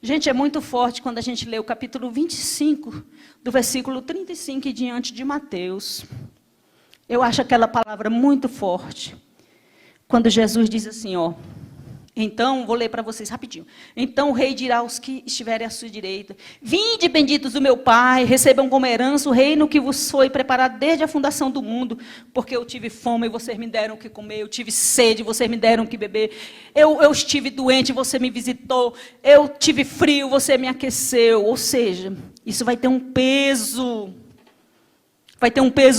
Gente, é muito forte quando a gente lê o capítulo 25, do versículo 35 e diante de Mateus. Eu acho aquela palavra muito forte. Quando Jesus diz assim, ó: então, vou ler para vocês rapidinho. Então o rei dirá aos que estiverem à sua direita: vinde, benditos do meu Pai, recebam como herança o reino que vos foi preparado desde a fundação do mundo, porque eu tive fome e vocês me deram o que comer, eu tive sede e vocês me deram o que beber, eu estive doente e você me visitou, eu tive frio, você me aqueceu. Ou seja, isso vai ter um peso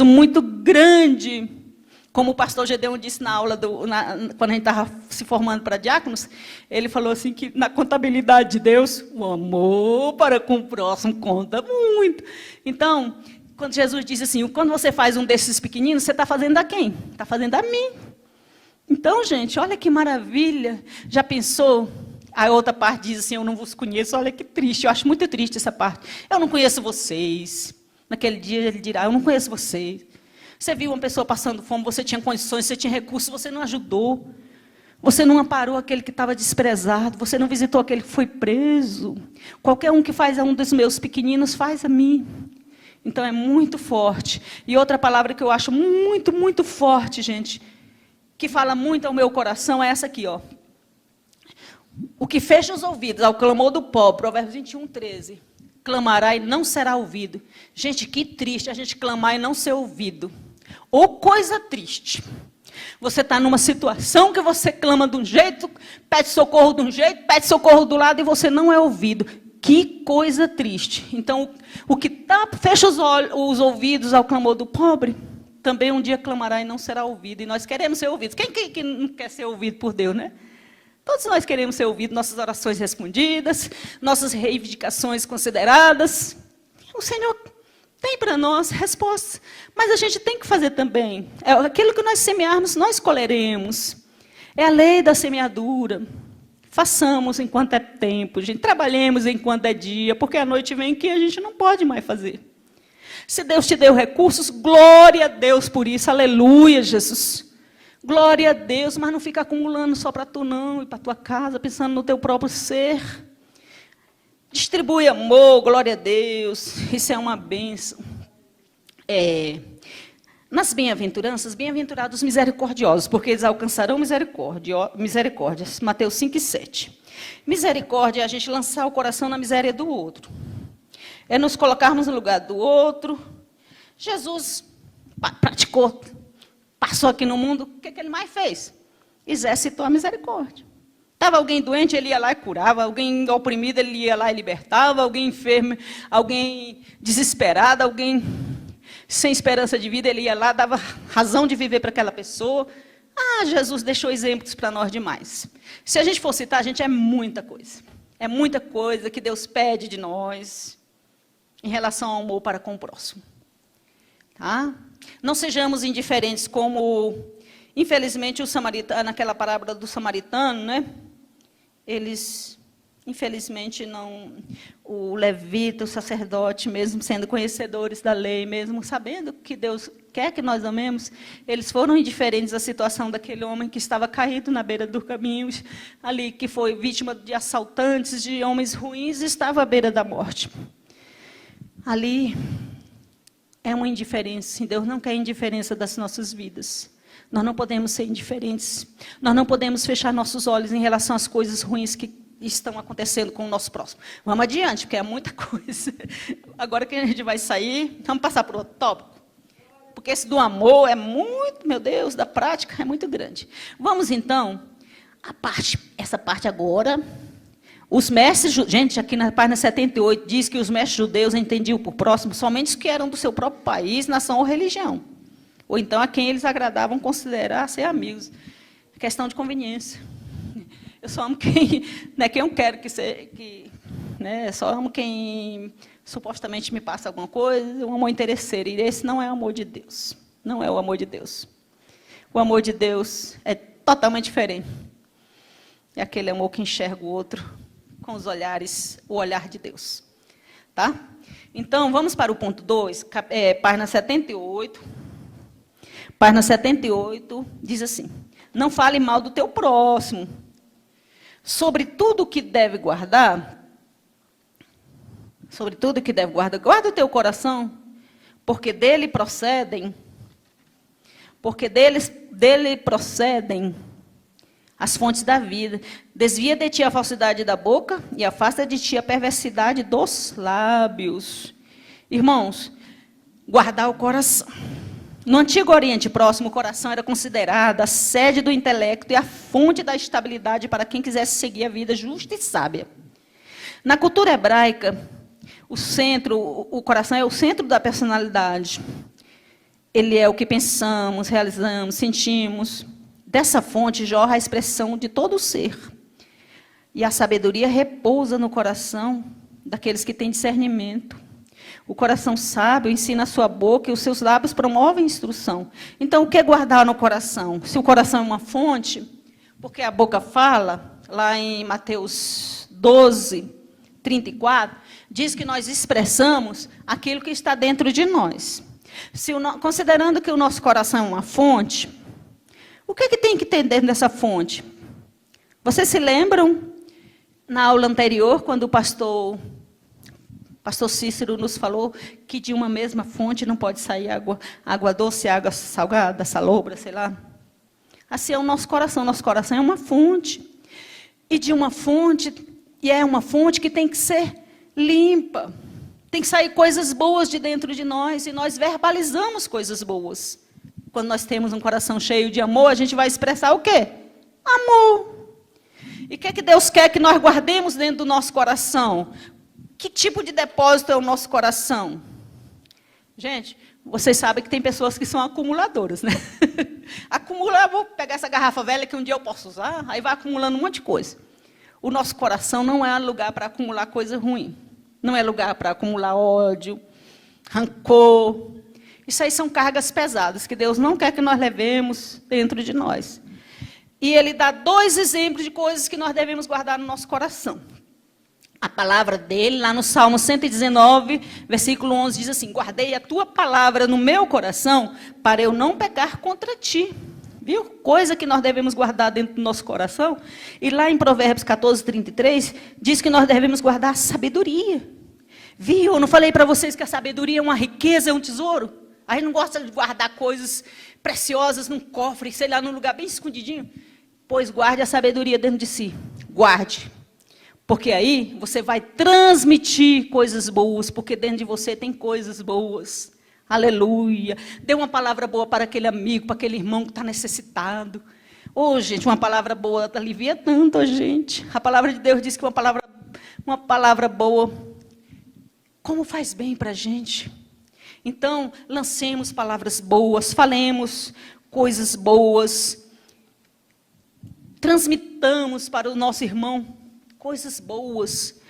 muito grande. Como o pastor Gedeon disse na aula, quando a gente estava se formando para diáconos, ele falou assim que na contabilidade de Deus, o amor para com o próximo conta muito. Então, quando Jesus diz assim, quando você faz um desses pequeninos, você está fazendo a quem? Está fazendo a mim. Então, gente, olha que maravilha. Já pensou? A outra parte diz assim, eu não vos conheço. Olha que triste, eu acho muito triste essa parte. Eu não conheço vocês. Naquele dia ele dirá, eu não conheço vocês. Você viu uma pessoa passando fome, você tinha condições, você tinha recursos, você não ajudou. Você não amparou aquele que estava desprezado, você não visitou aquele que foi preso. Qualquer um que faz a um dos meus pequeninos, faz a mim. Então é muito forte. E outra palavra que eu acho muito, muito forte, gente, que fala muito ao meu coração, é essa aqui, ó. O que fecha os ouvidos ao clamor do pobre, Provérbios 21, 13. Clamará e não será ouvido. Gente, que triste a gente clamar e não ser ouvido. Ou coisa triste. Você está numa situação que você clama de um jeito, pede socorro de um jeito, pede socorro do lado e você não é ouvido. Que coisa triste. Então, o que fecha os ouvidos ao clamor do pobre, também um dia clamará e não será ouvido. E nós queremos ser ouvidos. Quem não quer ser ouvido por Deus, né? Todos nós queremos ser ouvidos, nossas orações respondidas, nossas reivindicações consideradas. O Senhor tem para nós respostas, mas a gente tem que fazer também. É aquilo que nós semearmos, nós colheremos. É a lei da semeadura. Façamos enquanto é tempo, gente. Trabalhemos enquanto é dia, porque a noite vem que a gente não pode mais fazer. Se Deus te deu recursos, glória a Deus por isso. Aleluia, Jesus. Glória a Deus, mas não fica acumulando só para tu não, e para tua casa, pensando no teu próprio ser. Distribui amor, glória a Deus, isso é uma bênção. Nas bem-aventuranças, bem-aventurados misericordiosos, porque eles alcançarão misericórdia. Mateus 5 e 7. Misericórdia é a gente lançar o coração na miséria do outro. É nos colocarmos no lugar do outro. Jesus praticou, passou aqui no mundo, o que ele mais fez? Exercitou a misericórdia. Estava alguém doente, ele ia lá e curava. Alguém oprimido, ele ia lá e libertava. Alguém enfermo, alguém desesperado, alguém sem esperança de vida, ele ia lá, dava razão de viver para aquela pessoa. Ah, Jesus deixou exemplos para nós demais. Se a gente for citar, gente, é muita coisa. É muita coisa que Deus pede de nós em relação ao amor para com o próximo. Tá? Não sejamos indiferentes como, infelizmente, o samaritano, naquela parábola do samaritano, né? Eles, infelizmente, não, o levita, o sacerdote, mesmo sendo conhecedores da lei, mesmo sabendo que Deus quer que nós amemos, eles foram indiferentes à situação daquele homem que estava caído na beira do caminho, ali, que foi vítima de assaltantes, de homens ruins, e estava à beira da morte. Ali é uma indiferença. Deus não quer indiferença das nossas vidas. Nós não podemos ser indiferentes. Nós não podemos fechar nossos olhos em relação às coisas ruins que estão acontecendo com o nosso próximo. Vamos adiante, porque é muita coisa. Agora que a gente vai sair, vamos passar para o outro tópico. Porque esse do amor é muito, meu Deus, da prática é muito grande. Vamos, então, essa parte agora. Os mestres, gente, aqui na página 78, diz que os mestres judeus entendiam por próximo somente os que eram do seu próprio país, nação ou religião. Ou então a quem eles agradavam considerar ser amigos. Questão de conveniência. Eu só amo quem, né, quem eu quero né, só amo quem supostamente me passa alguma coisa, um amor interesseiro. E esse não é o amor de Deus. Não é o amor de Deus. O amor de Deus é totalmente diferente. É aquele amor que enxerga o outro com os olhares, o olhar de Deus. Tá? Então, vamos para o ponto 2, página 78. Página 78 diz assim: não fale mal do teu próximo. Sobre tudo que deve guardar, guarda o teu coração, porque dele procedem as fontes da vida. Desvia de ti a falsidade da boca e afasta de ti a perversidade dos lábios. Irmãos, guardar o coração. No Antigo Oriente Próximo, o coração era considerado a sede do intelecto e a fonte da estabilidade para quem quisesse seguir a vida justa e sábia. Na cultura hebraica, o coração é o centro da personalidade. Ele é o que pensamos, realizamos, sentimos. Dessa fonte jorra a expressão de todo o ser. E a sabedoria repousa no coração daqueles que têm discernimento. O coração sábio ensina a sua boca e os seus lábios promovem instrução. Então, o que é guardar no coração? Se o coração é uma fonte, porque a boca fala, lá em Mateus 12, 34, diz que nós expressamos aquilo que está dentro de nós. Considerando que o nosso coração é uma fonte, o que tem que ter dentro dessa fonte? Vocês se lembram, na aula anterior, quando o pastor Cícero nos falou que de uma mesma fonte não pode sair água doce, água salgada, salobra, sei lá. Assim é o nosso coração. Nosso coração é uma fonte. E é uma fonte que tem que ser limpa. Tem que sair coisas boas de dentro de nós, e nós verbalizamos coisas boas. Quando nós temos um coração cheio de amor, a gente vai expressar o quê? Amor. E o que Deus quer que nós guardemos dentro do nosso coração? Que tipo de depósito é o nosso coração? Gente, vocês sabem que tem pessoas que são acumuladoras, né? Vou pegar essa garrafa velha que um dia eu posso usar, aí vai acumulando um monte de coisa. O nosso coração não é lugar para acumular coisa ruim. Não é lugar para acumular ódio, rancor. Isso aí são cargas pesadas que Deus não quer que nós levemos dentro de nós. E Ele dá 2 exemplos de coisas que nós devemos guardar no nosso coração. A palavra dele, lá no Salmo 119, versículo 11, diz assim: guardei a tua palavra no meu coração para eu não pecar contra ti. Viu? Coisa que nós devemos guardar dentro do nosso coração. E lá em Provérbios 14, 33, diz que nós devemos guardar a sabedoria. Viu? Eu não falei para vocês que a sabedoria é uma riqueza, é um tesouro? A gente não gosta de guardar coisas preciosas num cofre, sei lá, num lugar bem escondidinho? Pois guarde a sabedoria dentro de si. Guarde. Porque aí você vai transmitir coisas boas, porque dentro de você tem coisas boas. Aleluia. Dê uma palavra boa para aquele amigo, para aquele irmão que está necessitado. Gente, uma palavra boa alivia tanto a gente. A palavra de Deus diz que uma palavra boa, como faz bem para a gente. Então, lancemos palavras boas, falemos coisas boas, transmitamos para o nosso irmão coisas boas.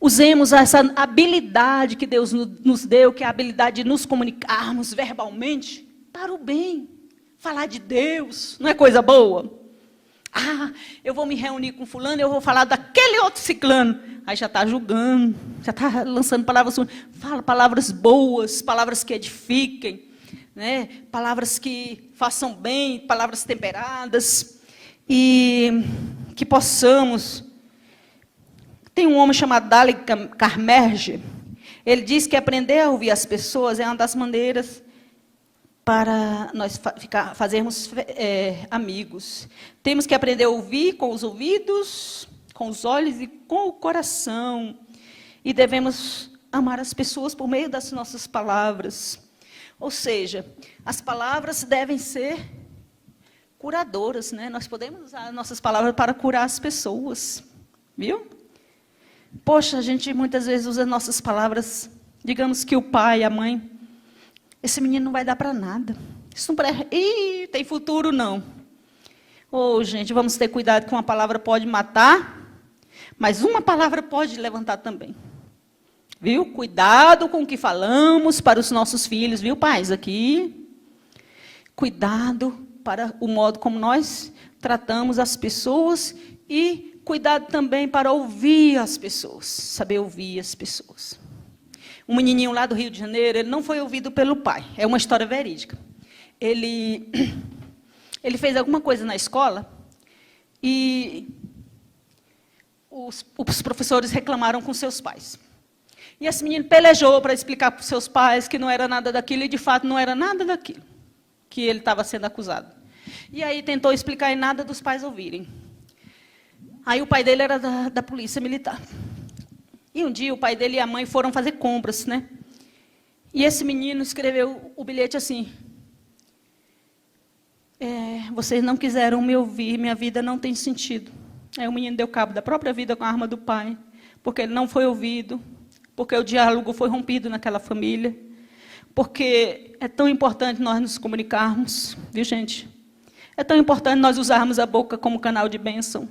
Usemos essa habilidade que Deus nos deu, que é a habilidade de nos comunicarmos verbalmente para o bem. Falar de Deus, não é coisa boa? Ah, eu vou me reunir com fulano, eu vou falar daquele outro ciclano. Aí já está julgando, já está lançando palavras ruins. Fala palavras boas, palavras que edifiquem, né? Palavras que façam bem, palavras temperadas. E que possamos... Tem um homem chamado Dale Carnegie. Ele diz que aprender a ouvir as pessoas é uma das maneiras para nós fazermos amigos. Temos que aprender a ouvir com os ouvidos, com os olhos e com o coração. E devemos amar as pessoas por meio das nossas palavras. Ou seja, as palavras devem ser curadoras, né? Nós podemos usar nossas palavras para curar as pessoas. Viu? Poxa, a gente muitas vezes usa nossas palavras, digamos que o pai, a mãe, esse menino não vai dar para nada. Isso não tem futuro, não. Gente, vamos ter cuidado que uma palavra pode matar, mas uma palavra pode levantar também. Viu? Cuidado com o que falamos para os nossos filhos, viu, pais, aqui. Cuidado para o modo como nós tratamos as pessoas e cuidado também para ouvir as pessoas, saber ouvir as pessoas. Um menininho lá do Rio de Janeiro, ele não foi ouvido pelo pai, é uma história verídica. Ele fez alguma coisa na escola e os professores reclamaram com seus pais. E esse menino pelejou para explicar para os seus pais que não era nada daquilo, e de fato não era nada daquilo que ele estava sendo acusado. E aí tentou explicar e nada dos pais ouvirem. Aí o pai dele era da polícia militar. E um dia o pai dele e a mãe foram fazer compras, né? E esse menino escreveu o bilhete assim: vocês não quiseram me ouvir, minha vida não tem sentido. Aí o menino deu cabo da própria vida com a arma do pai, porque ele não foi ouvido, porque o diálogo foi rompido naquela família, porque é tão importante nós nos comunicarmos, viu, gente? É tão importante nós usarmos a boca como canal de bênção.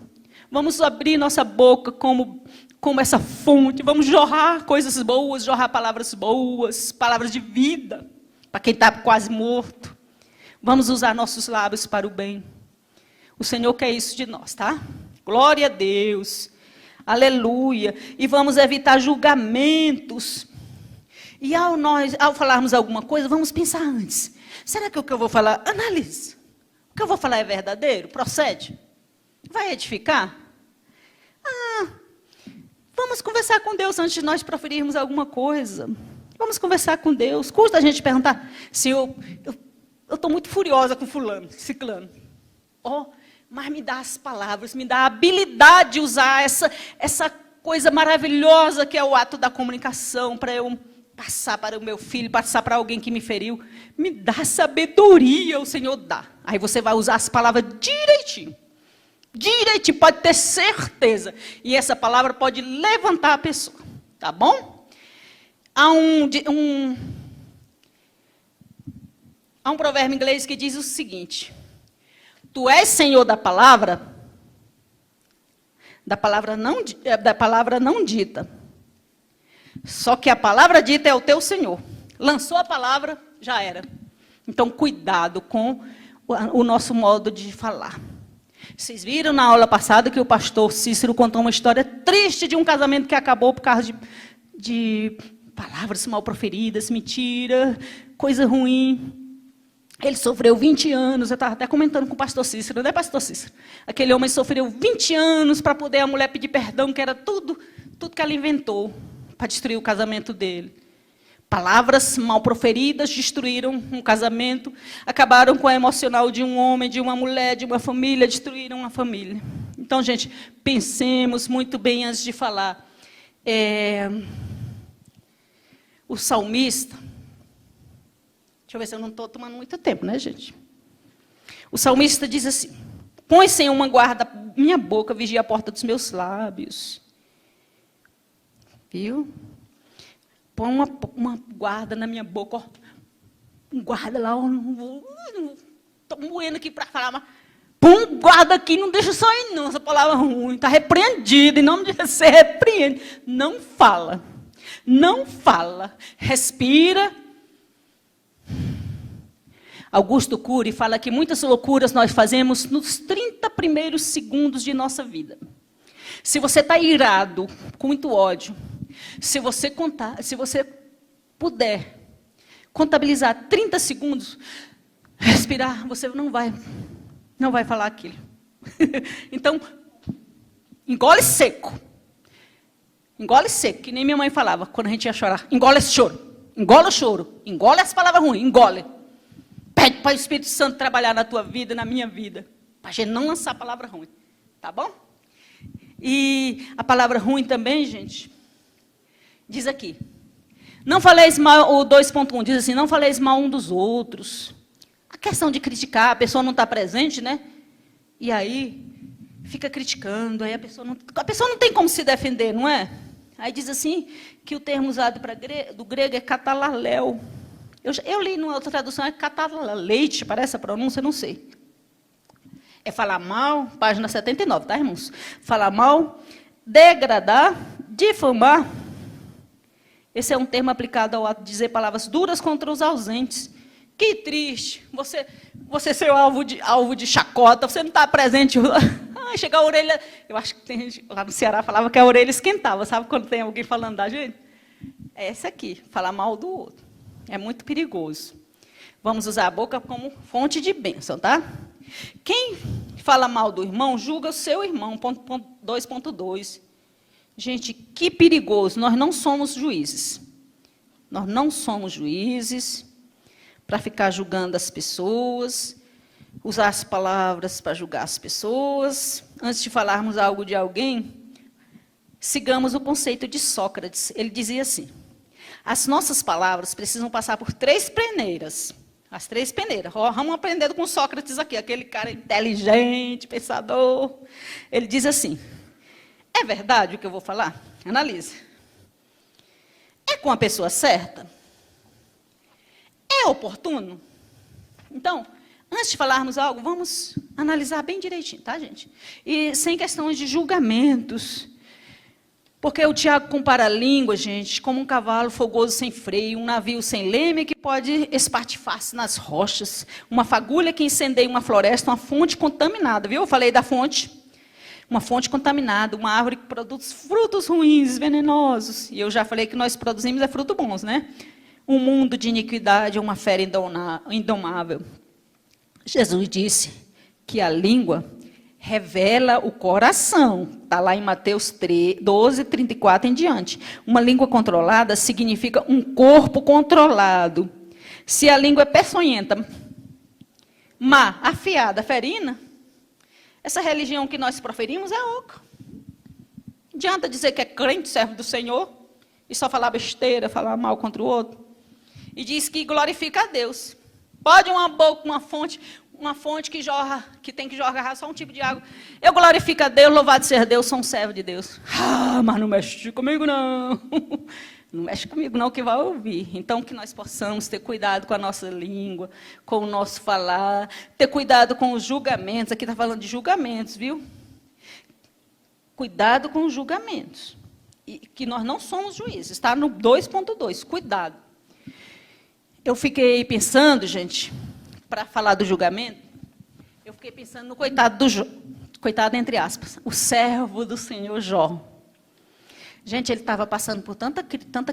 Vamos abrir nossa boca como essa fonte, vamos jorrar coisas boas, jorrar palavras boas, palavras de vida, para quem está quase morto. Vamos usar nossos lábios para o bem. O Senhor quer isso de nós, tá? Glória a Deus. Aleluia. E vamos evitar julgamentos. E ao falarmos alguma coisa, vamos pensar antes. Será que o que eu vou falar, analise. O que eu vou falar é verdadeiro? Procede? Vai edificar? Vamos conversar com Deus antes de nós proferirmos alguma coisa. Vamos conversar com Deus. Custa a gente perguntar: Senhor, eu estou muito furiosa com fulano, ciclano. Mas me dá as palavras, me dá a habilidade de usar essa coisa maravilhosa que é o ato da comunicação, para eu passar para o meu filho, passar para alguém que me feriu. Me dá sabedoria, o Senhor dá. Aí você vai usar as palavras direitinho. Direitinho, pode ter certeza. E essa palavra pode levantar a pessoa. Tá bom? Há um provérbio inglês que diz o seguinte: tu és senhor da palavra não dita. Só que a palavra dita é o teu senhor. Lançou a palavra, já era. Então, cuidado com o nosso modo de falar. Vocês viram na aula passada que o pastor Cícero contou uma história triste de um casamento que acabou por causa de palavras mal proferidas, mentira, coisa ruim. Ele sofreu 20 anos, eu estava até comentando com o pastor Cícero, né, pastor Cícero? Aquele homem sofreu 20 anos para poder a mulher pedir perdão, que era tudo que ela inventou para destruir o casamento dele. Palavras mal proferidas destruíram um casamento, acabaram com a emocional de um homem, de uma mulher, de uma família, destruíram uma família. Então, gente, pensemos muito bem antes de falar. O salmista, deixa eu ver se eu não estou tomando muito tempo, né, gente? O salmista diz assim: põe-se em uma guarda minha boca, vigia a porta dos meus lábios. Viu? põe uma guarda na minha boca, ó. Um guarda lá, ó. Estou moendo aqui para falar, mas põe um guarda aqui, não deixa só ir não, essa palavra ruim. Está repreendido, em nome de Jesus, você repreende. Não fala. Não fala. Respira. Augusto Cury fala que muitas loucuras nós fazemos nos 30 primeiros segundos de nossa vida. Se você está irado, com muito ódio, se você puder contabilizar 30 segundos, respirar, você não vai falar aquilo. Então, engole seco. Engole seco, que nem minha mãe falava quando a gente ia chorar. Engole esse choro. Engole o choro. Engole as palavras ruins. Engole. Pede para o Espírito Santo trabalhar na tua vida, na minha vida. Para a gente não lançar a palavra ruim. Tá bom? E a palavra ruim também, gente, diz aqui. Não faleis mal, o 2.1 diz assim, não faleis mal um dos outros. A questão de criticar, a pessoa não está presente, né? E aí, fica criticando, aí a pessoa não tem como se defender, não é? Aí diz assim, que o termo usado do grego é catalaléu. Eu li numa outra tradução, é catalaleite, parece a pronúncia, não sei. É falar mal, página 79, tá, irmãos? Falar mal, degradar, difamar. Esse é um termo aplicado ao ato de dizer palavras duras contra os ausentes. Que triste, você ser alvo de chacota, você não está presente. Chega a orelha, eu acho que tem gente lá no Ceará falava que a orelha esquentava, sabe quando tem alguém falando da gente? É esse aqui, falar mal do outro. É muito perigoso. Vamos usar a boca como fonte de bênção, tá? Quem fala mal do irmão, julga o seu irmão, 2.2. Gente, que perigoso, nós não somos juízes. Nós não somos juízes para ficar julgando as pessoas, usar as palavras para julgar as pessoas. Antes de falarmos algo de alguém, sigamos o conceito de Sócrates. Ele dizia assim, as nossas palavras precisam passar por 3 peneiras. As 3 peneiras. Vamos aprendendo com Sócrates aqui, aquele cara inteligente, pensador. Ele diz assim, é verdade o que eu vou falar? Analise. É com a pessoa certa? É oportuno? Então, antes de falarmos algo, vamos analisar bem direitinho, tá, gente? E sem questões de julgamentos. Porque o Tiago compara a língua, gente, como um cavalo fogoso sem freio, um navio sem leme que pode espartifar-se nas rochas, uma fagulha que incendeia uma floresta, uma fonte contaminada, viu? Eu falei da fonte. Uma fonte contaminada, uma árvore que produz frutos ruins, venenosos. E eu já falei que nós produzimos frutos bons, né? Um mundo de iniquidade, uma fera indomável. Jesus disse que a língua revela o coração. Está lá em Mateus 12, 34 em diante. Uma língua controlada significa um corpo controlado. Se a língua é peçonhenta, má, afiada, ferina, essa religião que nós proferimos é oca. Não adianta dizer que é crente, servo do Senhor, e só falar besteira, falar mal contra o outro. E diz que glorifica a Deus. Pode uma boca, uma fonte que jorra, que tem que jorrar só um tipo de água. Eu glorifico a Deus, louvado seja Deus, sou um servo de Deus. Mas não mexe comigo, não. Não mexe comigo, não, que vai ouvir. Então, que nós possamos ter cuidado com a nossa língua, com o nosso falar, ter cuidado com os julgamentos. Aqui está falando de julgamentos, viu? Cuidado com os julgamentos. E que nós não somos juízes. Está no 2.2, cuidado. Eu fiquei pensando, gente, para falar do julgamento, eu fiquei pensando no coitado do Jó. Coitado, entre aspas, o servo do Senhor Jó. Gente, ele estava passando por tanta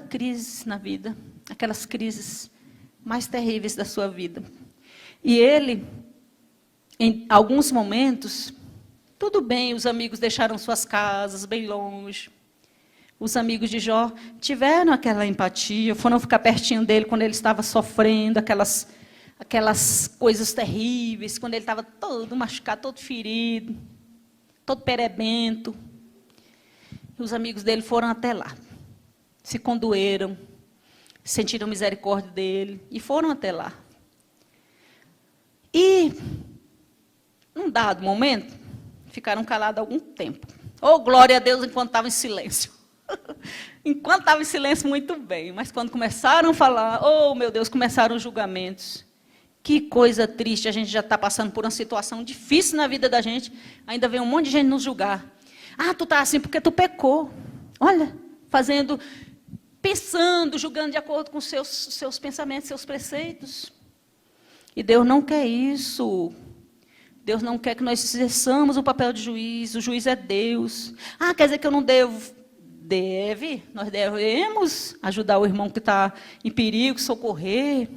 crise na vida, aquelas crises mais terríveis da sua vida. E ele, em alguns momentos, tudo bem, os amigos deixaram suas casas bem longe. Os amigos de Jó tiveram aquela empatia, foram ficar pertinho dele quando ele estava sofrendo, aquelas coisas terríveis, quando ele estava todo machucado, todo ferido, todo perebento. Os amigos dele foram até lá, se condoeram, sentiram misericórdia dele e foram até lá. E, num dado momento, ficaram calados algum tempo. Oh, glória a Deus, enquanto estavam em silêncio. Enquanto estava em silêncio, muito bem. Mas quando começaram a falar, oh, meu Deus, começaram os julgamentos. Que coisa triste, a gente já está passando por uma situação difícil na vida da gente, ainda vem um monte de gente nos julgar. Ah, tu está assim porque tu pecou. Olha, pensando, julgando de acordo com seus pensamentos, seus preceitos. E Deus não quer isso. Deus não quer que nós exerçamos o papel de juiz. O juiz é Deus. Ah, quer dizer que eu não devo? Deve. Nós devemos ajudar o irmão que está em perigo, socorrer.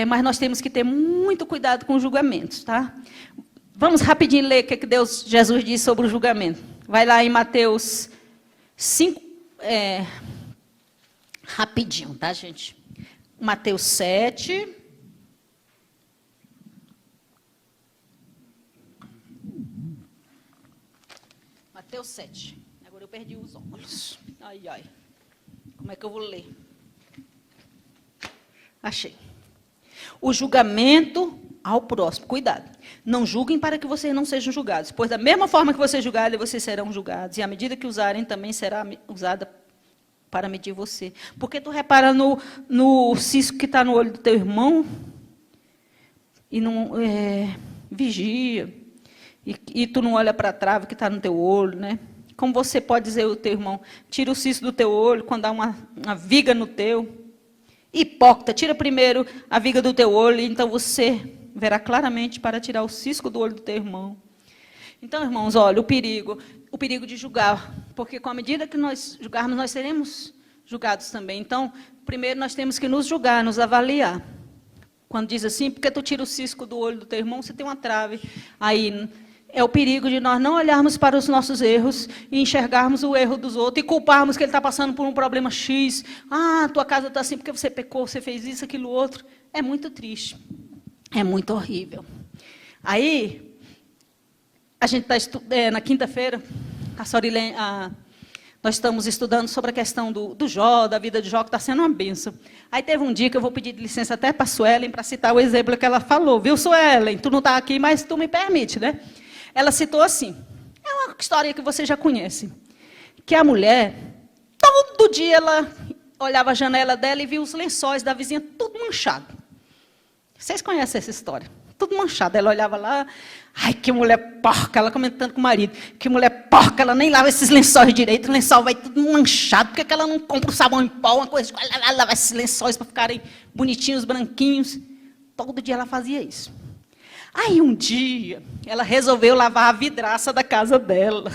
Mas nós temos que ter muito cuidado com os julgamentos, tá? Vamos rapidinho ler o que Jesus diz sobre o julgamento. Vai lá em Mateus 5, rapidinho, tá, gente? Mateus 7. Mateus 7. Agora eu perdi os óculos. Ai, ai. Como é que eu vou ler? Achei. O julgamento ao próximo. Cuidado. Não julguem para que vocês não sejam julgados, pois da mesma forma que vocês julgarem, vocês serão julgados. E a medida que usarem também será usada para medir você. Porque tu repara no cisco que está no olho do teu irmão e não vigia. E tu não olha para a trave que está no teu olho, né? Como você pode dizer ao teu irmão, tira o cisco do teu olho quando há uma viga no teu? Hipócrita, tira primeiro a viga do teu olho, então você verá claramente para tirar o cisco do olho do teu irmão. Então, irmãos, olha, o perigo de julgar, porque com a medida que nós julgarmos, nós seremos julgados também. Então, primeiro nós temos que nos julgar, nos avaliar. Quando diz assim, porque tu tira o cisco do olho do teu irmão, você tem uma trave. Aí é o perigo de nós não olharmos para os nossos erros e enxergarmos o erro dos outros e culparmos que ele está passando por um problema X. Ah, tua casa está assim porque você pecou, você fez isso, aquilo, outro. É muito triste. É muito horrível. Aí, a gente está na quinta-feira, nós estamos estudando sobre a questão do Jó, da vida de Jó, que está sendo uma bênção. Aí teve um dia que eu vou pedir licença até para a Suelen, para citar o exemplo que ela falou. Viu, Suelen? Tu não está aqui, mas tu me permite, né? Ela citou assim, é uma história que você já conhece, que a mulher, todo dia ela olhava a janela dela e via os lençóis da vizinha tudo manchado. Vocês conhecem essa história? Tudo manchado. Ela olhava lá, ai, que mulher porca, ela comentando com o marido, que mulher porca, ela nem lava esses lençóis direito, o lençol vai tudo manchado, por que ela não compra um sabão em pó, uma coisa, ela lava esses lençóis para ficarem bonitinhos, branquinhos. Todo dia ela fazia isso. Aí um dia, ela resolveu lavar a vidraça da casa dela.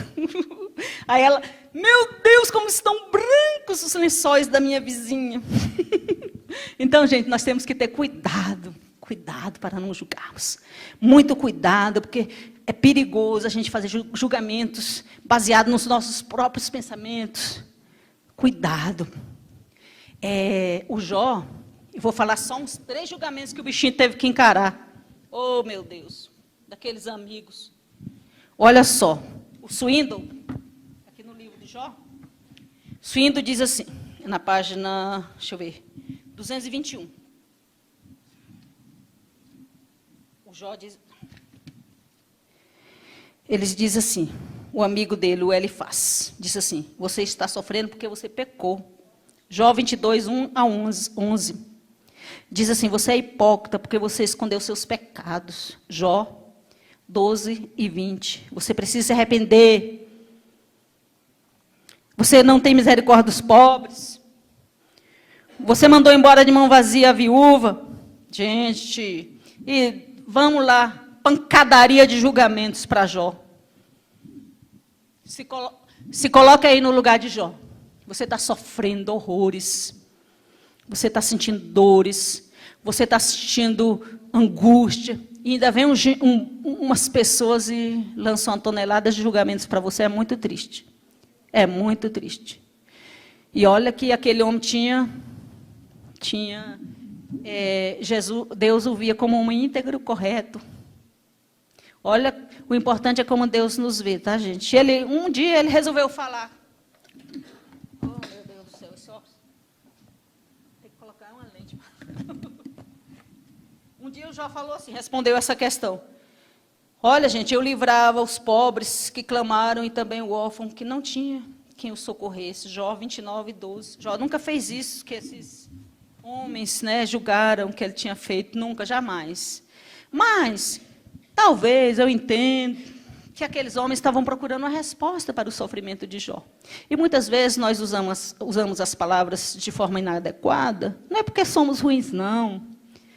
Aí ela, meu Deus, como estão brancos os lençóis da minha vizinha. Então, gente, nós temos que ter cuidado para não julgarmos. Muito cuidado, porque é perigoso a gente fazer julgamentos baseados nos nossos próprios pensamentos. Cuidado. O Jó, eu vou falar só uns 3 julgamentos que o bichinho teve que encarar. Oh, meu Deus, daqueles amigos. Olha só, o Swindoll, aqui no livro de Jó, Swindoll diz assim, na página, deixa eu ver, 221. O Jó diz, eles dizem assim, o amigo dele, o Elifaz, diz assim, você está sofrendo porque você pecou. Jó 22, 1 a 11. Diz assim, você é hipócrita porque você escondeu seus pecados. Jó 12 e 20. Você precisa se arrepender. Você não tem misericórdia dos pobres. Você mandou embora de mão vazia a viúva. Gente, e vamos lá, pancadaria de julgamentos para Jó. Se coloca aí no lugar de Jó. Você está sofrendo horrores. Você está sentindo dores, você está sentindo angústia, e ainda vem umas pessoas e lançam toneladas de julgamentos para você. É muito triste. É muito triste. E olha que aquele homem Deus o via como um íntegro correto. Olha, o importante é como Deus nos vê, tá, gente? Um dia ele resolveu falar. Oh, meu Deus do céu, isso... Tem que colocar uma lente. Um dia o Jó falou assim, respondeu essa questão. Olha, gente, eu livrava os pobres que clamaram e também o órfão que não tinha quem o socorresse. Jó 29, 12. Jó nunca fez isso que esses homens, né, julgaram que ele tinha feito, nunca, jamais. Mas, talvez, eu entendo que aqueles homens estavam procurando uma resposta para o sofrimento de Jó. E muitas vezes nós usamos as palavras de forma inadequada, não é porque somos ruins, não.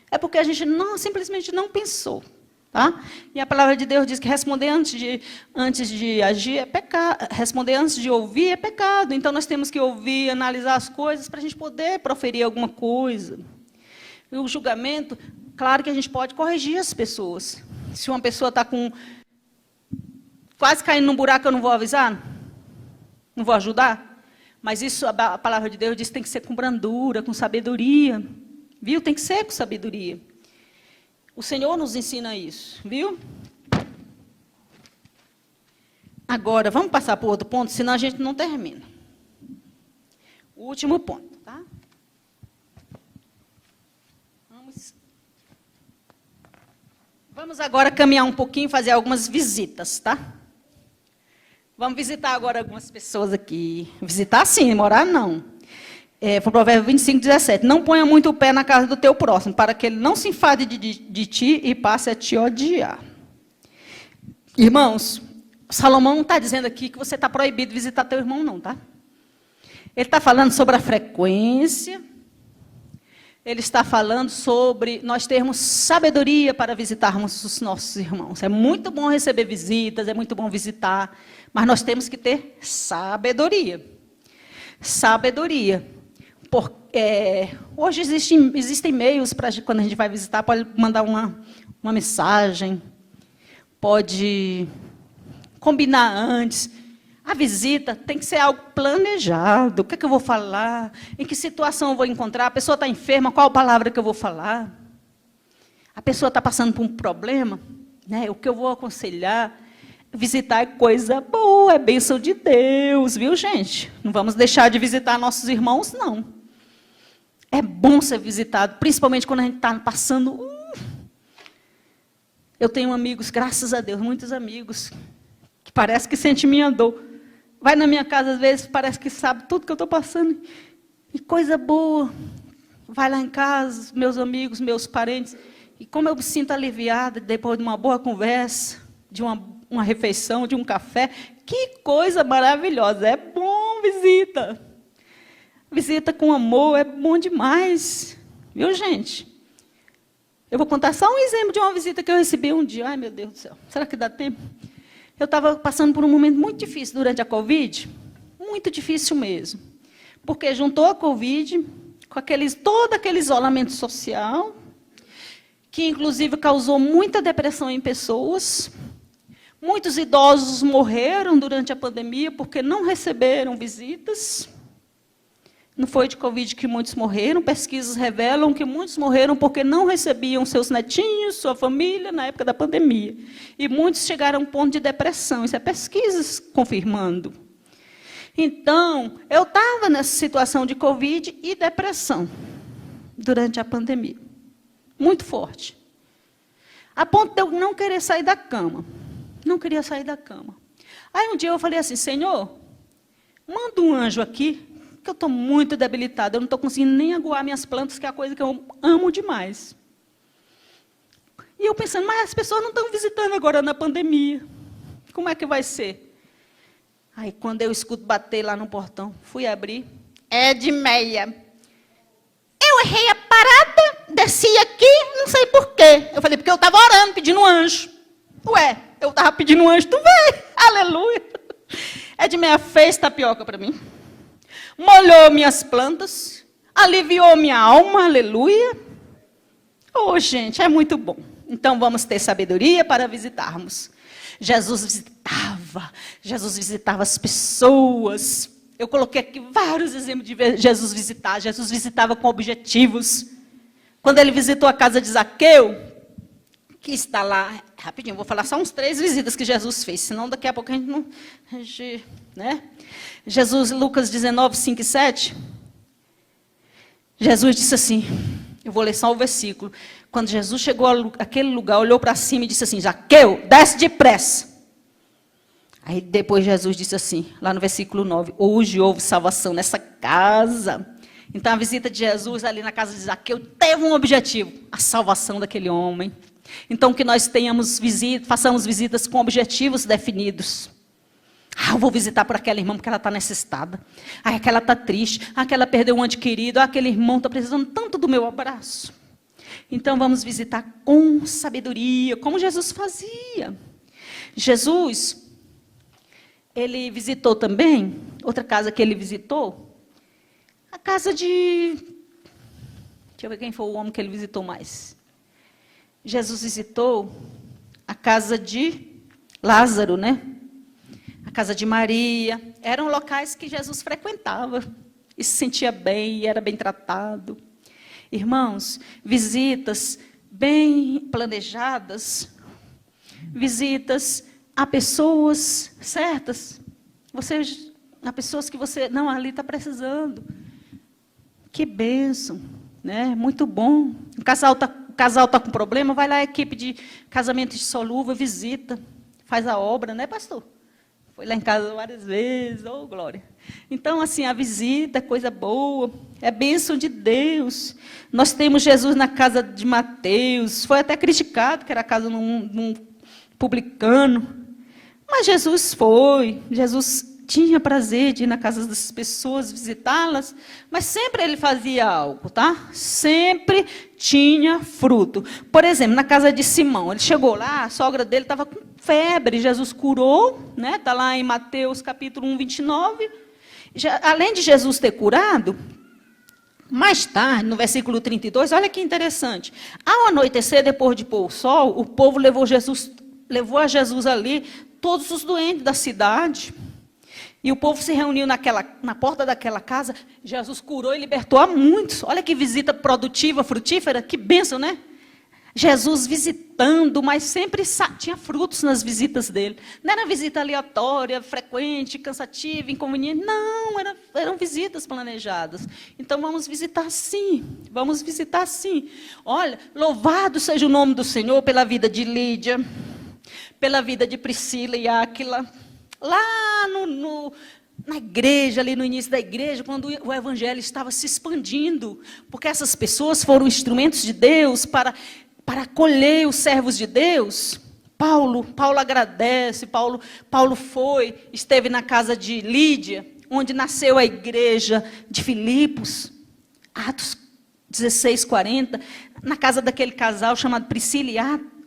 É porque a gente simplesmente não pensou. Tá? E a palavra de Deus diz que responder antes de agir é pecado, responder antes de ouvir é pecado. Então, nós temos que ouvir, analisar as coisas para a gente poder proferir alguma coisa. E o julgamento, claro que a gente pode corrigir as pessoas. Se uma pessoa está quase caindo num buraco, eu não vou avisar? Não vou ajudar? Mas isso, a palavra de Deus diz que tem que ser com brandura, com sabedoria. Viu? Tem que ser com sabedoria. O Senhor nos ensina isso, viu? Agora, vamos passar para o outro ponto, senão a gente não termina. O último ponto, tá? Vamos agora caminhar um pouquinho e fazer algumas visitas, tá? Vamos visitar agora algumas pessoas aqui. Visitar sim, morar não. Provérbio 25, 17. Não ponha muito o pé na casa do teu próximo, para que ele não se enfade de ti e passe a te odiar. Irmãos, Salomão não está dizendo aqui que você está proibido de visitar teu irmão, não, tá? Ele está falando sobre a frequência. Ele está falando sobre nós termos sabedoria para visitarmos os nossos irmãos. É muito bom receber visitas, é muito bom visitar, mas nós temos que ter sabedoria. Sabedoria. Hoje existem meios para, quando a gente vai visitar, pode mandar uma mensagem, pode combinar antes. A visita tem que ser algo planejado. O que é que eu vou falar? Em que situação eu vou encontrar? A pessoa está enferma, qual palavra que eu vou falar? A pessoa está passando por um problema, né? O que eu vou aconselhar? Visitar é coisa boa, é bênção de Deus, viu, gente? Não vamos deixar de visitar nossos irmãos, não. É bom ser visitado, principalmente quando a gente está passando... Eu tenho amigos, graças a Deus, muitos amigos, que parece que sentem minha dor. Vai na minha casa, às vezes, parece que sabe tudo que eu estou passando. E coisa boa. Vai lá em casa, meus amigos, meus parentes. E como eu me sinto aliviada depois de uma boa conversa, de uma refeição, de um café. Que coisa maravilhosa. É bom visita. Visita com amor é bom demais. Viu, gente? Eu vou contar só um exemplo de uma visita que eu recebi um dia. Ai, meu Deus do céu. Será que dá tempo? Eu estava passando por um momento muito difícil durante a Covid. Muito difícil mesmo. Porque juntou a Covid com todo aquele isolamento social, que, inclusive, causou muita depressão em pessoas. Muitos idosos morreram durante a pandemia porque não receberam visitas. Não foi de Covid que muitos morreram. Pesquisas revelam que muitos morreram porque não recebiam seus netinhos, sua família, na época da pandemia. E muitos chegaram a um ponto de depressão. Isso é pesquisas confirmando. Então, eu estava nessa situação de Covid e depressão durante a pandemia. Muito forte. A ponto de eu não querer sair da cama. Não queria sair da cama. Aí um dia eu falei assim, Senhor, manda um anjo aqui, que eu estou muito debilitada, eu não estou conseguindo nem aguar minhas plantas, que é a coisa que eu amo demais. E eu pensando, mas as pessoas não estão visitando agora na pandemia. Como é que vai ser? Aí, quando eu escuto bater lá no portão, fui abrir. Edmeia. Eu errei a parada, desci aqui, não sei por quê. Eu falei, porque eu estava orando, pedindo um anjo. Ué, eu estava pedindo um anjo, tu veio. Aleluia. Edmeia fez tapioca para mim. Molhou minhas plantas, aliviou minha alma, aleluia. Oh, gente, é muito bom. Então, vamos ter sabedoria para visitarmos. Jesus visitava as pessoas. Eu coloquei aqui vários exemplos de Jesus visitar. Jesus visitava com objetivos. Quando ele visitou a casa de Zaqueu, que está lá, rapidinho, vou falar só uns 3 visitas que Jesus fez, senão daqui a pouco a gente não... né? Jesus, Lucas 19, 5 e 7, Jesus disse assim, eu vou ler só o versículo, quando Jesus chegou àquele lugar, olhou para cima e disse assim, Zaqueu, desce depressa. Aí depois Jesus disse assim, lá no versículo 9, hoje houve salvação nessa casa. Então a visita de Jesus ali na casa de Zaqueu teve um objetivo, a salvação daquele homem. Então que nós façamos visitas com objetivos definidos. Eu vou visitar por aquela irmã porque ela está necessitada. Aquela está triste. Aquela perdeu um ente querido. Aquele irmão está precisando tanto do meu abraço. Então vamos visitar com sabedoria, como Jesus fazia. Jesus, ele visitou também, outra casa que ele visitou, a casa de... Deixa eu ver quem foi o homem que ele visitou mais. Jesus visitou a casa de Lázaro, né? A casa de Maria. Eram locais que Jesus frequentava e se sentia bem, e era bem tratado. Irmãos, visitas bem planejadas, visitas a pessoas certas, a pessoas que você, não, ali está precisando. Que bênção, né? Muito bom. O casal está com problema, vai lá a equipe de casamento dissolúvel, visita, faz a obra, né, pastor? Foi lá em casa várias vezes, oh, glória. Então, assim, a visita é coisa boa, é bênção de Deus. Nós temos Jesus na casa de Mateus, foi até criticado que era a casa de um publicano. Mas Jesus tinha prazer de ir na casa das pessoas, visitá-las, mas sempre ele fazia algo, tá? Sempre tinha fruto. Por exemplo, na casa de Simão, ele chegou lá, a sogra dele estava com febre, Jesus curou, né? Está lá em Mateus capítulo 1, 29. Além de Jesus ter curado, mais tarde, no versículo 32, olha que interessante. Ao anoitecer, depois de pôr o sol, o povo levou a Jesus ali todos os doentes da cidade. E o povo se reuniu na porta daquela casa. Jesus curou e libertou a muitos. Olha que visita produtiva, frutífera, que bênção, né? Jesus visitando, mas sempre tinha frutos nas visitas dele. Não era visita aleatória, frequente, cansativa, inconveniente. Não, eram visitas planejadas. Então vamos visitar sim, vamos visitar sim. Olha, louvado seja o nome do Senhor pela vida de Lídia, pela vida de Priscila e Áquila. Lá na igreja, ali no início da igreja, quando o evangelho estava se expandindo, porque essas pessoas foram instrumentos de Deus para acolher os servos de Deus. Paulo agradece, Paulo esteve na casa de Lídia, onde nasceu a igreja de Filipos, Atos 16, 40, na casa daquele casal chamado Priscila e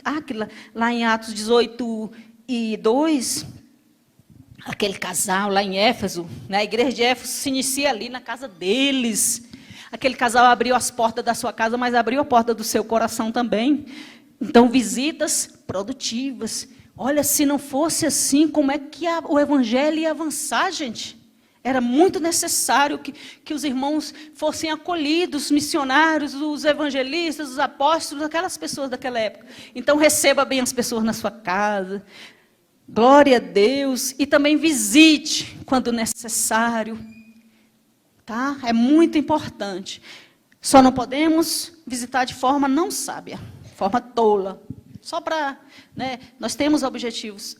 Áquila, lá em Atos 18 e 2, aquele casal lá em Éfeso, né? A igreja de Éfeso se inicia ali na casa deles. Aquele casal abriu as portas da sua casa, mas abriu a porta do seu coração também. Então, visitas produtivas. Olha, se não fosse assim, como é que o evangelho ia avançar, gente? Era muito necessário que os irmãos fossem acolhidos, os missionários, os evangelistas, os apóstolos, aquelas pessoas daquela época. Então, receba bem as pessoas na sua casa. Glória a Deus. E também visite quando necessário. Tá? É muito importante. Só não podemos visitar de forma não sábia, forma tola. Só para... né, nós temos objetivos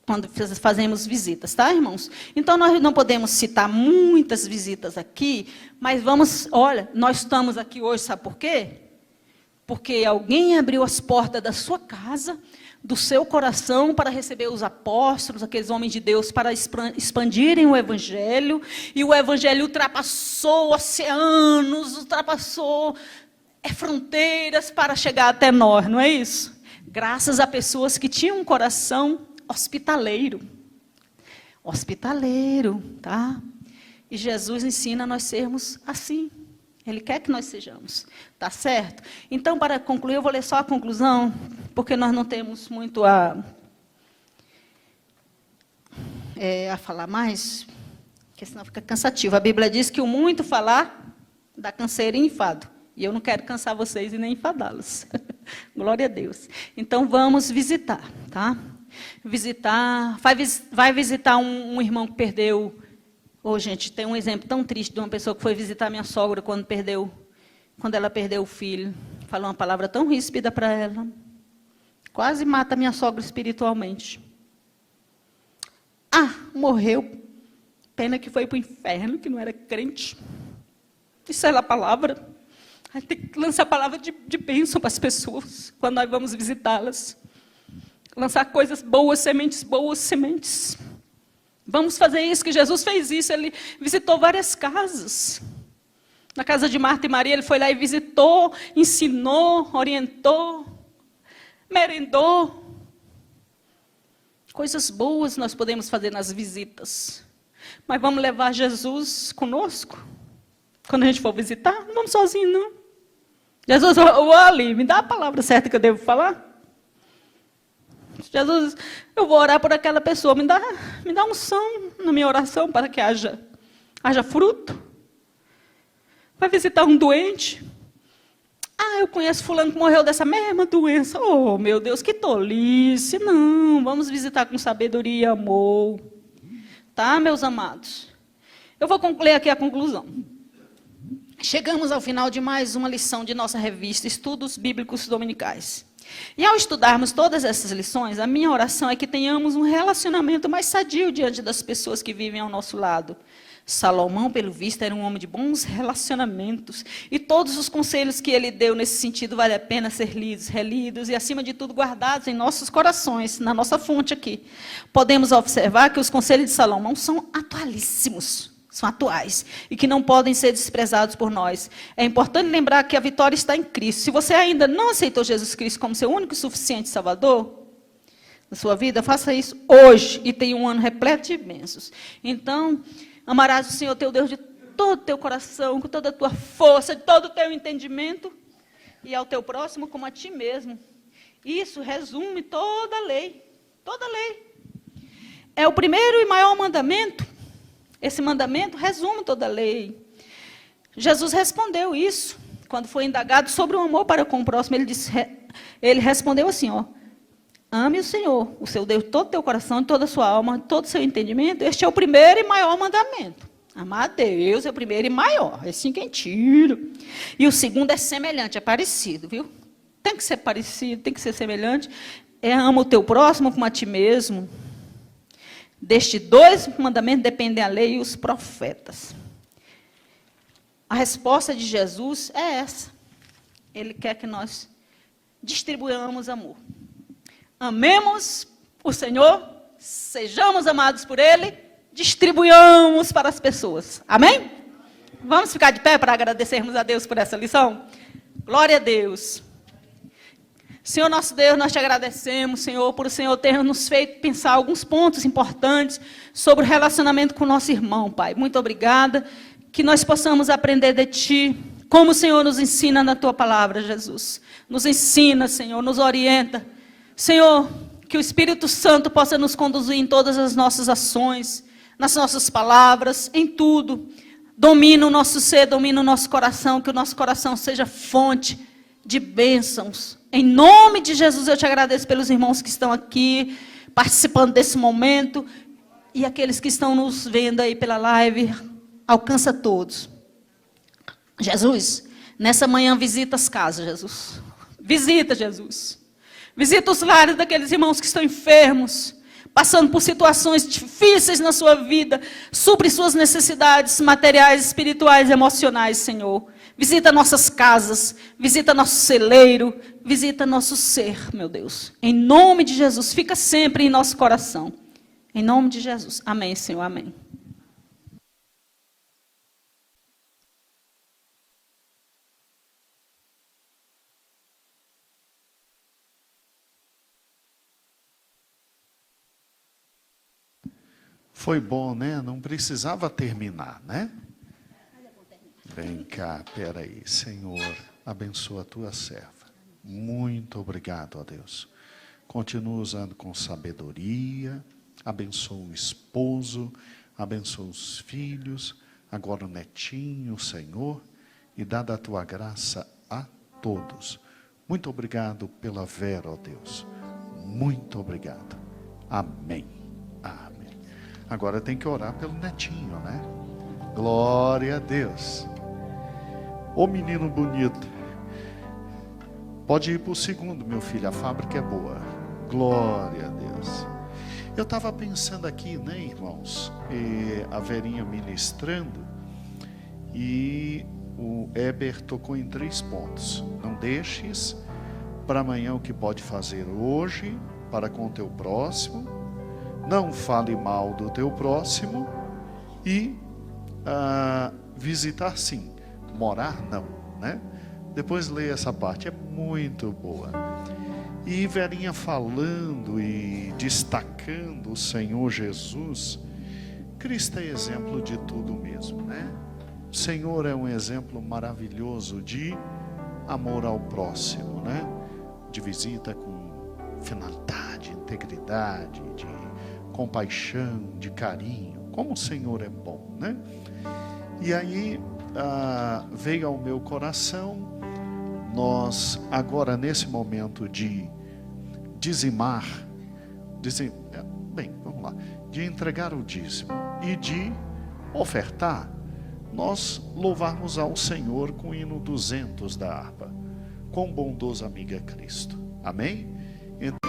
quando fazemos visitas, tá, irmãos? Então, nós não podemos citar muitas visitas aqui, mas olha, nós estamos aqui hoje, sabe por quê? Porque alguém abriu as portas da sua casa, do seu coração, para receber os apóstolos, aqueles homens de Deus, para expandirem o evangelho, e o evangelho ultrapassou oceanos, ultrapassou fronteiras para chegar até nós, não é isso? Graças a pessoas que tinham um coração hospitaleiro, tá? E Jesus ensina a nós sermos assim. Ele quer que nós sejamos, tá certo? Então, para concluir, eu vou ler só a conclusão, porque nós não temos muito a falar mais, porque senão fica cansativo. A Bíblia diz que o muito falar dá canseira e enfado. E eu não quero cansar vocês e nem enfadá-los. Glória a Deus. Então, vamos visitar, tá? Vai visitar um irmão que perdeu... gente, tem um exemplo tão triste de uma pessoa que foi visitar minha sogra quando ela perdeu o filho. Falou uma palavra tão ríspida para ela. Quase mata minha sogra espiritualmente. morreu. Pena que foi para o inferno, que não era crente. Isso é a palavra. A gente tem que lançar a palavra de bênção para as pessoas, quando nós vamos visitá-las. Lançar coisas boas, sementes boas, sementes. Vamos fazer isso, que Jesus fez isso. Ele visitou várias casas. Na casa de Marta e Maria, ele foi lá e visitou, ensinou, orientou, merendou. Coisas boas nós podemos fazer nas visitas. Mas vamos levar Jesus conosco? Quando a gente for visitar, não vamos sozinhos, não. Jesus, ali, me dá a palavra certa que eu devo falar. Jesus, eu vou orar por aquela pessoa, me dá unção na minha oração para que haja fruto. Vai visitar um doente. Eu conheço fulano que morreu dessa mesma doença. Oh, meu Deus, que tolice. Não, vamos visitar com sabedoria e amor. Tá, meus amados? Eu vou concluir aqui a conclusão. Chegamos ao final de mais uma lição de nossa revista Estudos Bíblicos Dominicais. E ao estudarmos todas essas lições, a minha oração é que tenhamos um relacionamento mais sadio diante das pessoas que vivem ao nosso lado. Salomão, pelo visto, era um homem de bons relacionamentos. E todos os conselhos que ele deu nesse sentido vale a pena ser lidos, relidos e, acima de tudo, guardados em nossos corações, na nossa fonte aqui. Podemos observar que os conselhos de Salomão são atualíssimos, são atuais, e que não podem ser desprezados por nós. É importante lembrar que a vitória está em Cristo. Se você ainda não aceitou Jesus Cristo como seu único e suficiente Salvador na sua vida, faça isso hoje e tenha um ano repleto de bênçãos. Então, amarás o Senhor teu Deus de todo o teu coração, com toda a tua força, de todo o teu entendimento, e ao teu próximo como a ti mesmo. Isso resume toda a lei. Toda a lei. É o primeiro e maior mandamento. Esse mandamento resume toda a lei. Jesus respondeu isso, quando foi indagado sobre o amor para com o próximo. Ele respondeu assim, ame o Senhor, o seu Deus, de todo o teu coração, de toda a sua alma, de todo o seu entendimento. Este é o primeiro e maior mandamento. Amar a Deus é o primeiro e maior. É assim quem tira. E o segundo é semelhante, é parecido, viu? Tem que ser parecido, tem que ser semelhante. Ama o teu próximo como a ti mesmo. Destes dois mandamentos dependem a lei e os profetas. A resposta de Jesus é essa. Ele quer que nós distribuamos amor. Amemos o Senhor, sejamos amados por Ele, distribuamos para as pessoas. Amém? Vamos ficar de pé para agradecermos a Deus por essa lição? Glória a Deus. Senhor nosso Deus, nós te agradecemos, Senhor, por o Senhor ter nos feito pensar alguns pontos importantes sobre o relacionamento com o nosso irmão, Pai. Muito obrigada, que nós possamos aprender de Ti, como o Senhor nos ensina na Tua palavra, Jesus. Nos ensina, Senhor, nos orienta. Senhor, que o Espírito Santo possa nos conduzir em todas as nossas ações, nas nossas palavras, em tudo. Domina o nosso ser, domina o nosso coração, que o nosso coração seja fonte de bênçãos. Em nome de Jesus, eu te agradeço pelos irmãos que estão aqui, participando desse momento, e aqueles que estão nos vendo aí pela live, alcança todos. Jesus, nessa manhã visita as casas, Jesus. Visita, Jesus. Visita os lares daqueles irmãos que estão enfermos, passando por situações difíceis na sua vida, supre suas necessidades materiais, espirituais, emocionais, Senhor. Visita nossas casas, visita nosso celeiro, visita nosso ser, meu Deus. Em nome de Jesus, fica sempre em nosso coração. Em nome de Jesus. Amém, Senhor, amém. Foi bom, né? Não precisava terminar, né? Vem cá, peraí. Senhor, abençoa a tua serva. Muito obrigado, ó Deus. Continua usando com sabedoria. Abençoa o esposo. Abençoa os filhos. Agora o netinho, Senhor. E dá da tua graça a todos. Muito obrigado pela Vera, ó Deus. Muito obrigado. Amém. Amém. Agora tem que orar pelo netinho, né? Glória a Deus. Ô menino bonito. Pode ir para o segundo, meu filho. A fábrica é boa. Glória a Deus. Eu estava pensando aqui, né, irmãos, a Verinha ministrando, e o Heber tocou em 3 pontos. Não deixes para amanhã o que pode fazer hoje para com o teu próximo, não fale mal do teu próximo e visitar sim, morar não, né? Depois leia essa parte, é muito boa. E Verinha falando e destacando o Senhor Jesus. Cristo é exemplo de tudo mesmo, né? O Senhor é um exemplo maravilhoso de amor ao próximo, né? De visita com finalidade, integridade, de compaixão, de carinho. Como o Senhor é bom, né? E aí veio ao meu coração, nós agora nesse momento de dizimar, vamos lá, de entregar o dízimo e de ofertar, nós louvarmos ao Senhor com o hino 200 da harpa. Quão bondoso amigo é Cristo. Amém? Então,